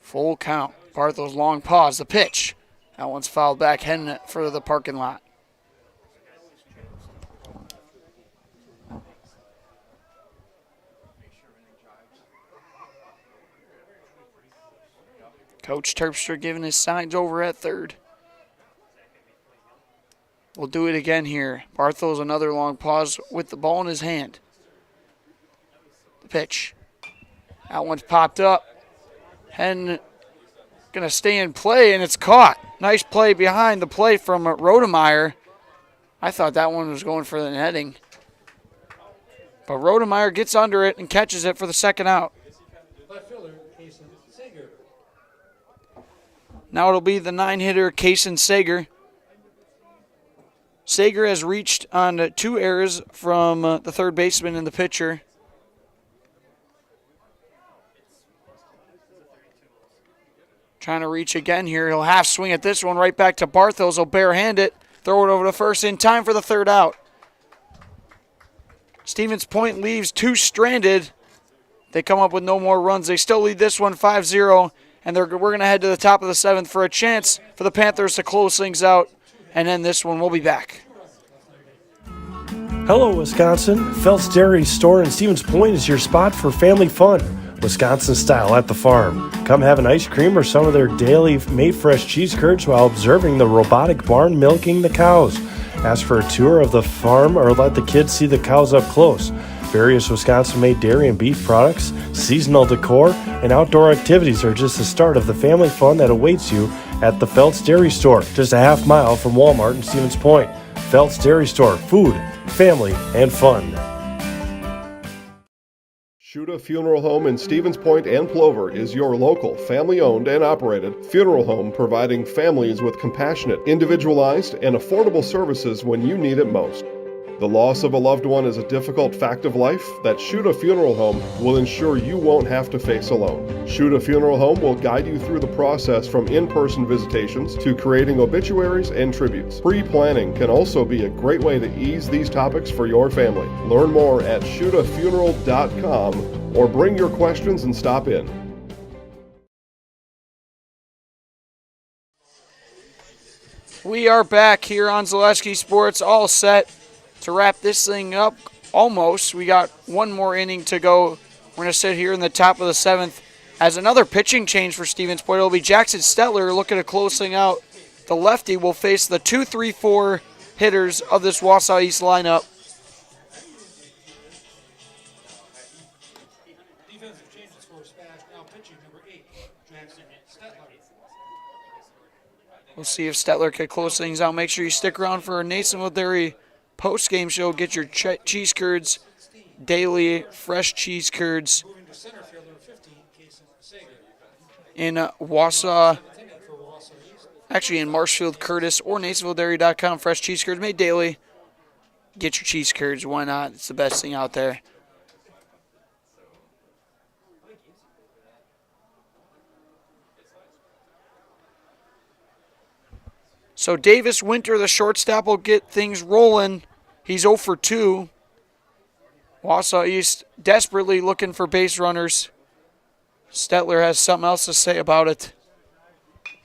Full count. Barthels long pause. The pitch. That one's fouled back, heading for the parking lot. Coach Terpstra giving his signs over at third. We'll do it again here. Barthels another long pause with the ball in his hand. The pitch. That one's popped up. Hen going to stay in play, and it's caught. Nice play behind the play from Rodemeyer. I thought that one was going for the netting. But Rodemeyer gets under it and catches it for the second out. Now it'll be the 9-hitter, Kaysen Sager. Sager has reached on 2 errors from the third baseman and the pitcher. Trying to reach again here. He'll half swing at this one. Right back to Barthels. He'll barehand it. Throw it over to first in time for the third out. Stevens Point leaves 2 stranded. They come up with no more runs. They still lead this one 5-0. And we're going to head to the top of the 7th for a chance for the Panthers to close things out and end this one. We'll be back. Hello, Wisconsin. Phelps Dairy Store in Stevens Point is your spot for family fun. Wisconsin style at the farm. Come have an ice cream or some of their daily made fresh cheese curds while observing the robotic barn milking the cows. Ask for a tour of the farm or let the kids see the cows up close. Various Wisconsin-made dairy and beef products, seasonal decor, and outdoor activities are just the start of the family fun that awaits you at the Phelps Dairy Store, just a half mile from Walmart in Stevens Point. Phelps Dairy Store, food, family, and fun. Shuda Funeral Home in Stevens Point and Plover is your local, family-owned and operated funeral home providing families with compassionate, individualized, and affordable services when you need it most. The loss of a loved one is a difficult fact of life that Shuda Funeral Home will ensure you won't have to face alone. Shuda Funeral Home will guide you through the process from in-person visitations to creating obituaries and tributes. Pre-planning can also be a great way to ease these topics for your family. Learn more at shudafuneral.com or bring your questions and stop in. We are back here on Zaleski Sports, all set to wrap this thing up. Almost. We got one more inning to go. We're going to sit here in the top of the 7th as another pitching change for Stevens Point. It'll be Jackson Stetler looking to close thing out. The lefty will face the 2-3-4 hitters of this Wausau East lineup. Defensive changes for SPASH. Now pitching number 8, Jackson Stetler. We'll see if Stetler can close things out. Make sure you stick around for our Nationville Dairy post-game show. Get your cheese curds, daily fresh cheese curds. Moving to center fielder 50, Kason Sager. In Wausau, actually in Marshfield, Curtis, or NationvilleDairy.com. Fresh cheese curds made daily. Get your cheese curds. Why not? It's the best thing out there. So Davis Winter, the shortstop, will get things rolling. He's 0 for 2. Wausau East desperately looking for base runners. Stetler has something else to say about it.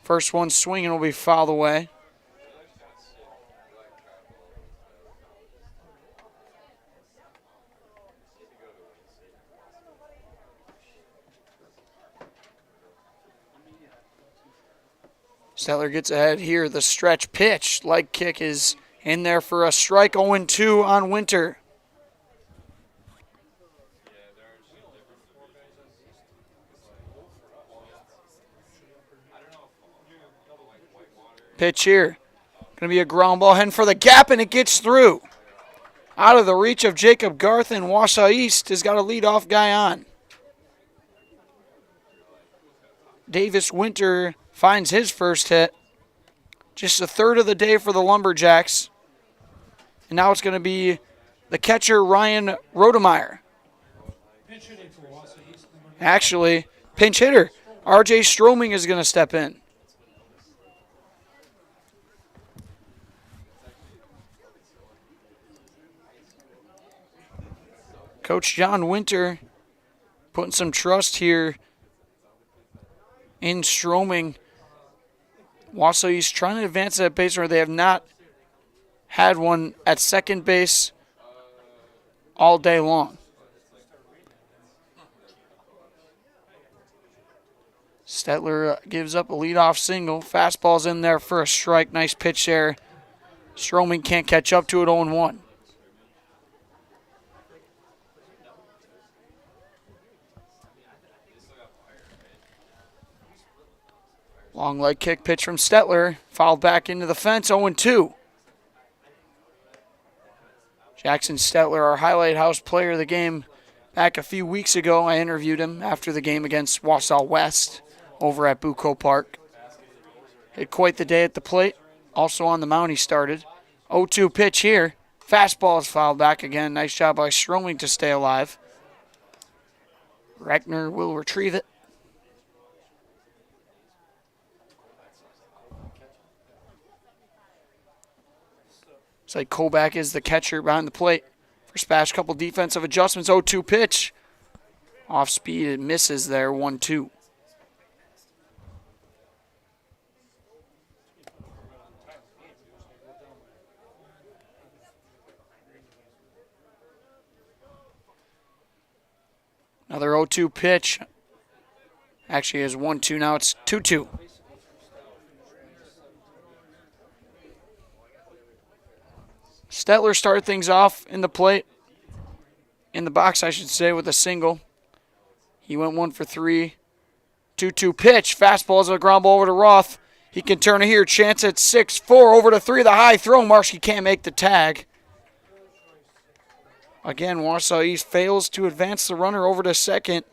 First one swinging will be fouled away. Stetler gets ahead here. The stretch pitch. Leg kick is in there for a strike. 0-2 on Winter. Pitch here. Going to be a ground ball heading for the gap, and it gets through. Out of the reach of Jacob Garth, and Wausau East has got a leadoff guy on. Davis Winter finds his first hit. Just a third of the day for the Lumberjacks. And now it's going to be the catcher, Ryan Rodemeyer. Actually, pinch hitter, R.J. Stroming is going to step in. Coach John Winter putting some trust here in Stroming. Wausau East trying to advance that base runner. They have not had one at second base all day long. Stetler gives up a leadoff single. Fastball's in there for a strike. Nice pitch there. Stroming can't catch up to it, 0-1. Long leg kick pitch from Stetler. Fouled back into the fence, 0-2. Jackson Stetler, our highlight house player of the game. Back a few weeks ago, I interviewed him after the game against Wausau West over at Bucco Park. Had quite the day at the plate. Also on the mound he started. 0-2 pitch here. Fastball is fouled back again. Nice job by Stroming to stay alive. Reckner will retrieve it. Looks like Kobach is the catcher behind the plate for SPASH. Couple defensive adjustments. 0-2 pitch. Off speed, it misses there. 1-2. Another 0-2 pitch. Actually, is 1-2 now. It's 2-2. Stetler started things off in the plate. In the box, I should say, with a single. He went 1 for 3. 2-2 pitch. Fastball is a ground ball over to Roth. He can turn it here. Chance at 6-4 over to 3. The high throw. Marshke can't make the tag. Again, Wausau East fails to advance the runner over to second.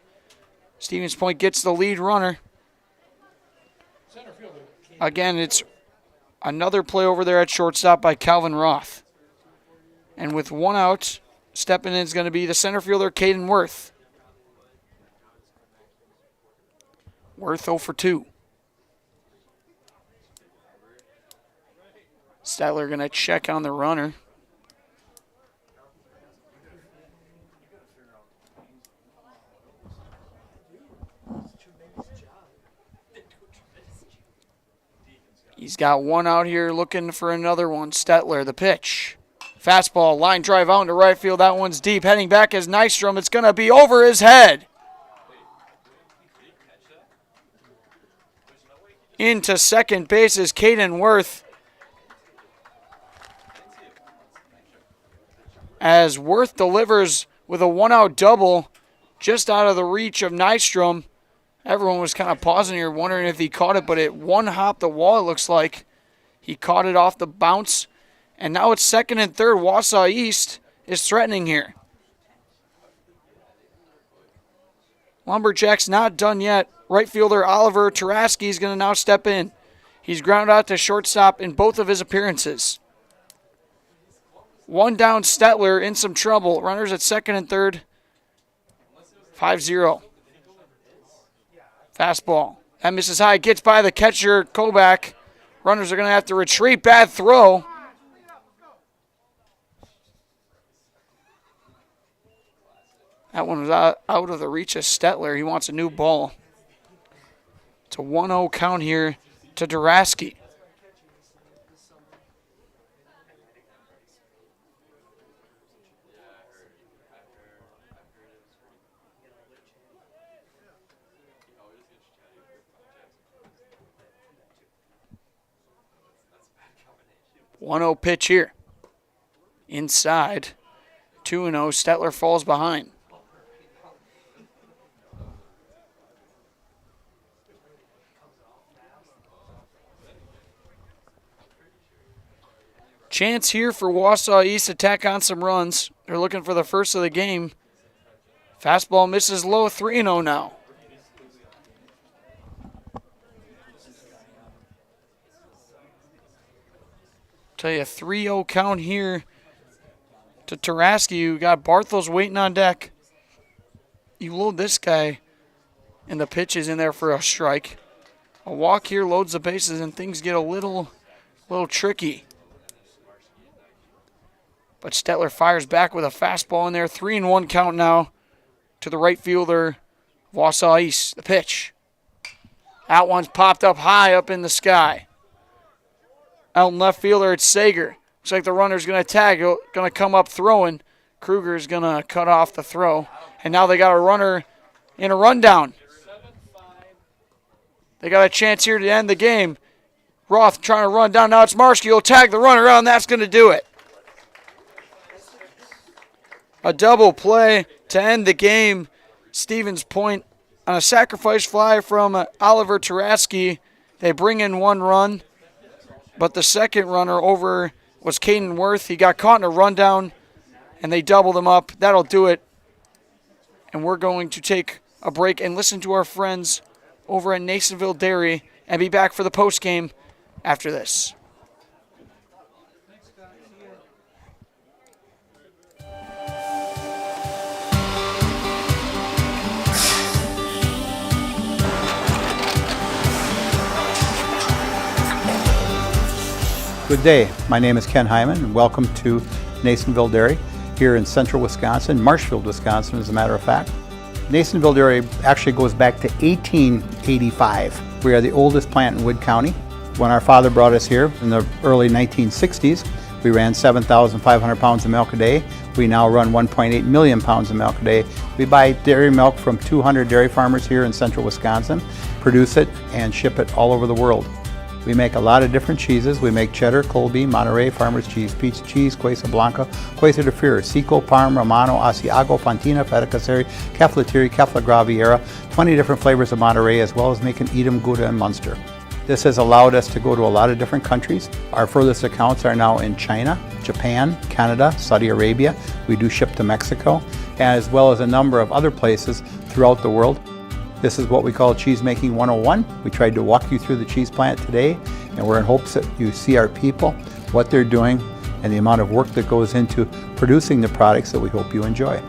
Stevens Point gets the lead runner. Again, it's another play over there at shortstop by Calvin Roth. And with 1 out, stepping in is going to be the center fielder, Caden Worth. Worth 0 for 2. Statler going to check on the runner. He's got 1 out here looking for another one. Stetler, the pitch. Fastball, line drive out into right field. That one's deep. Heading back is Nystrom. It's going to be over his head. Into second base is Caden Worth. As Worth delivers with a 1-out double just out of the reach of Nystrom. Everyone was kind of pausing here, wondering if he caught it, but it one-hopped the wall, it looks like. He caught it off the bounce. And now it's second and third. Wausau East is threatening here. Lumberjacks not done yet. Right fielder Oliver Taraski is going to now step in. He's ground out to shortstop in both of his appearances. 1 down, Stetler in some trouble. Runners at second and third. 5-0. Fastball. That misses high. Gets by the catcher, Kobach. Runners are going to have to retreat. Bad throw. That one was out of the reach of Stetler. He wants a new ball. It's a 1-0 count here to Duraski. One-0 pitch here. Inside. 2-0. Stetler falls behind. Chance here for Wausau East to tack on some runs. They're looking for the first of the game. Fastball misses low, 3-0 now. Tell you, a 3-0 count here to Taraski. You got Barthels waiting on deck. You load this guy, and the pitch is in there for a strike. A walk here loads the bases, and things get a little tricky. But Stetler fires back with a fastball in there. 3-1 count now to the right fielder, Wausau East. The pitch. That one's popped up high up in the sky. Out in left fielder, it's Sager. Looks like the runner's going to tag, going to come up throwing. Kruger's going to cut off the throw. And now they got a runner in a rundown. They got a chance here to end the game. Roth trying to run down. Now it's Marshke. He'll tag the runner out, and that's going to do it. A double play to end the game. Stevens Point on a sacrifice fly from Oliver Taraski. They bring in 1 run, but the second runner over was Caden Worth. He got caught in a rundown, and they doubled him up. That'll do it. And we're going to take a break and listen to our friends over at Nasonville Dairy and be back for the postgame after this. Good day. My name is Ken Hyman, and welcome to Nasonville Dairy here in central Wisconsin, Marshfield, Wisconsin, as a matter of fact. Nasonville Dairy actually goes back to 1885. We are the oldest plant in Wood County. When our father brought us here in the early 1960s, we ran 7,500 pounds of milk a day. We now run 1.8 million pounds of milk a day. We buy dairy milk from 200 dairy farmers here in central Wisconsin, produce it, and ship it all over the world. We make a lot of different cheeses. We make cheddar, Colby, Monterey, Farmer's Cheese, Peach Cheese, Quesa Blanca, Quesa de Fury, Seco, Parm, Romano, Asiago, Fontina, Feta Caseri, Cafetieri, Cafla Graviera, 20 different flavors of Monterey, as well as making Edam, Gouda, and Munster. This has allowed us to go to a lot of different countries. Our furthest accounts are now in China, Japan, Canada, Saudi Arabia. We do ship to Mexico, as well as a number of other places throughout the world. This is what we call Cheese Making 101. We tried to walk you through the cheese plant today, and we're in hopes that you see our people, what they're doing, and the amount of work that goes into producing the products that we hope you enjoy.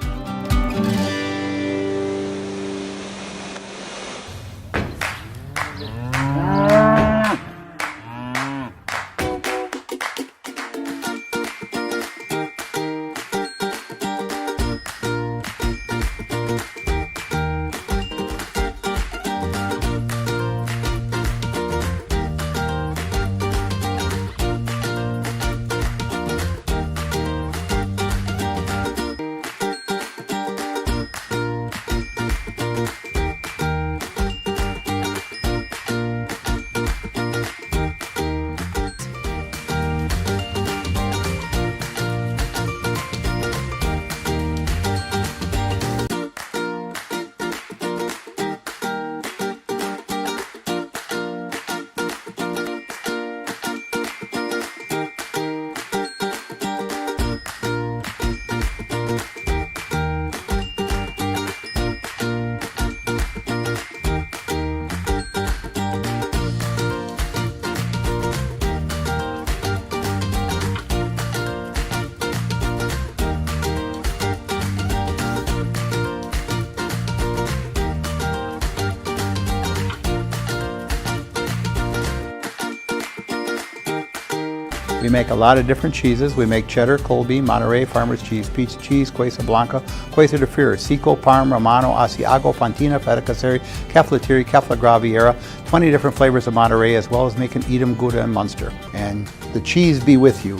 We make a lot of different cheeses. We make cheddar, Colby, Monterey, Farmer's Cheese, Peach Cheese, Quesa Blanca, Quesa de Fury, Seco, Parm, Romano, Asiago, Fontina, Feta Caseri, Cafetieri, Cafla Graviera, 20 different flavors of Monterey, as well as making Edam, Gouda, and Munster. And the cheese be with you.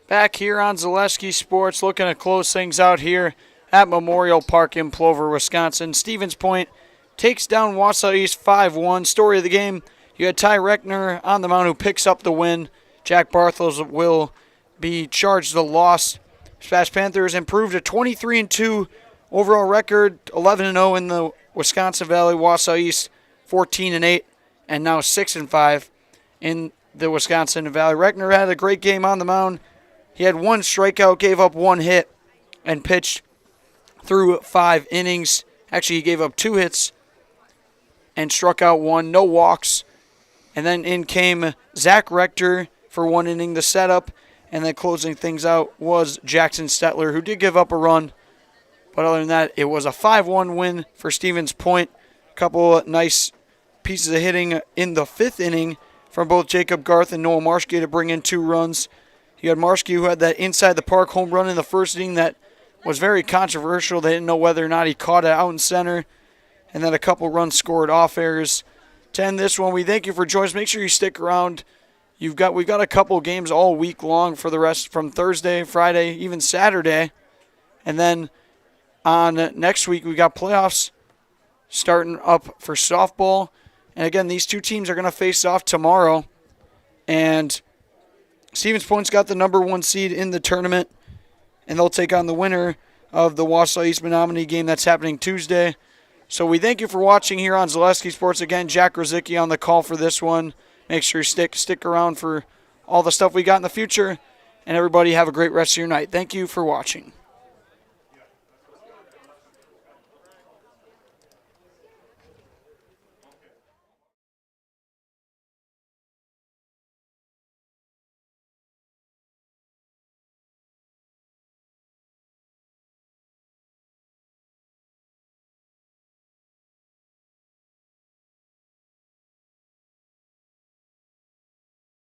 Back here on Zaleski Sports, looking to close things out here at Memorial Park in Plover, Wisconsin. Stevens Point takes down Wausau East 5-1. Story of the game, you had Ty Reckner on the mound who picks up the win. Jack Barthels will be charged the loss. SPASH Panthers improved to 23-2 overall record, 11-0 in the Wisconsin Valley. Wausau East 14-8, and now 6-5 in the Wisconsin Valley. Reckner had a great game on the mound. He had one strikeout, gave up one hit, and pitched through 5 innings. Actually, he gave up 2 hits and struck out 1, no walks. And then in came Zach Rector for 1 inning, the setup. And then closing things out was Jackson Stetler, who did give up a run. But other than that, it was a 5-1 win for Stevens Point. A couple nice pieces of hitting in the 5th inning from both Jacob Garth and Noah Marshke to bring in 2 runs. You had Marshke, who had that inside the park home run in the 1st inning that was very controversial. They didn't know whether or not he caught it out in center. And then a couple runs scored off errors to end this one. We thank you for joining us. Make sure you stick around. We've got a couple games all week long for the rest, from Thursday, Friday, even Saturday. And then on next week, we got playoffs starting up for softball. And again, these 2 teams are going to face off tomorrow. And Stevens Point's got the number 1 seed in the tournament, and they'll take on the winner of the Wausau East Menominee game that's happening Tuesday. So we thank you for watching here on Zaleski Sports. Again, Jack Rosicki on the call for this one. Make sure you stick around for all the stuff we got in the future. And everybody have a great rest of your night. Thank you for watching.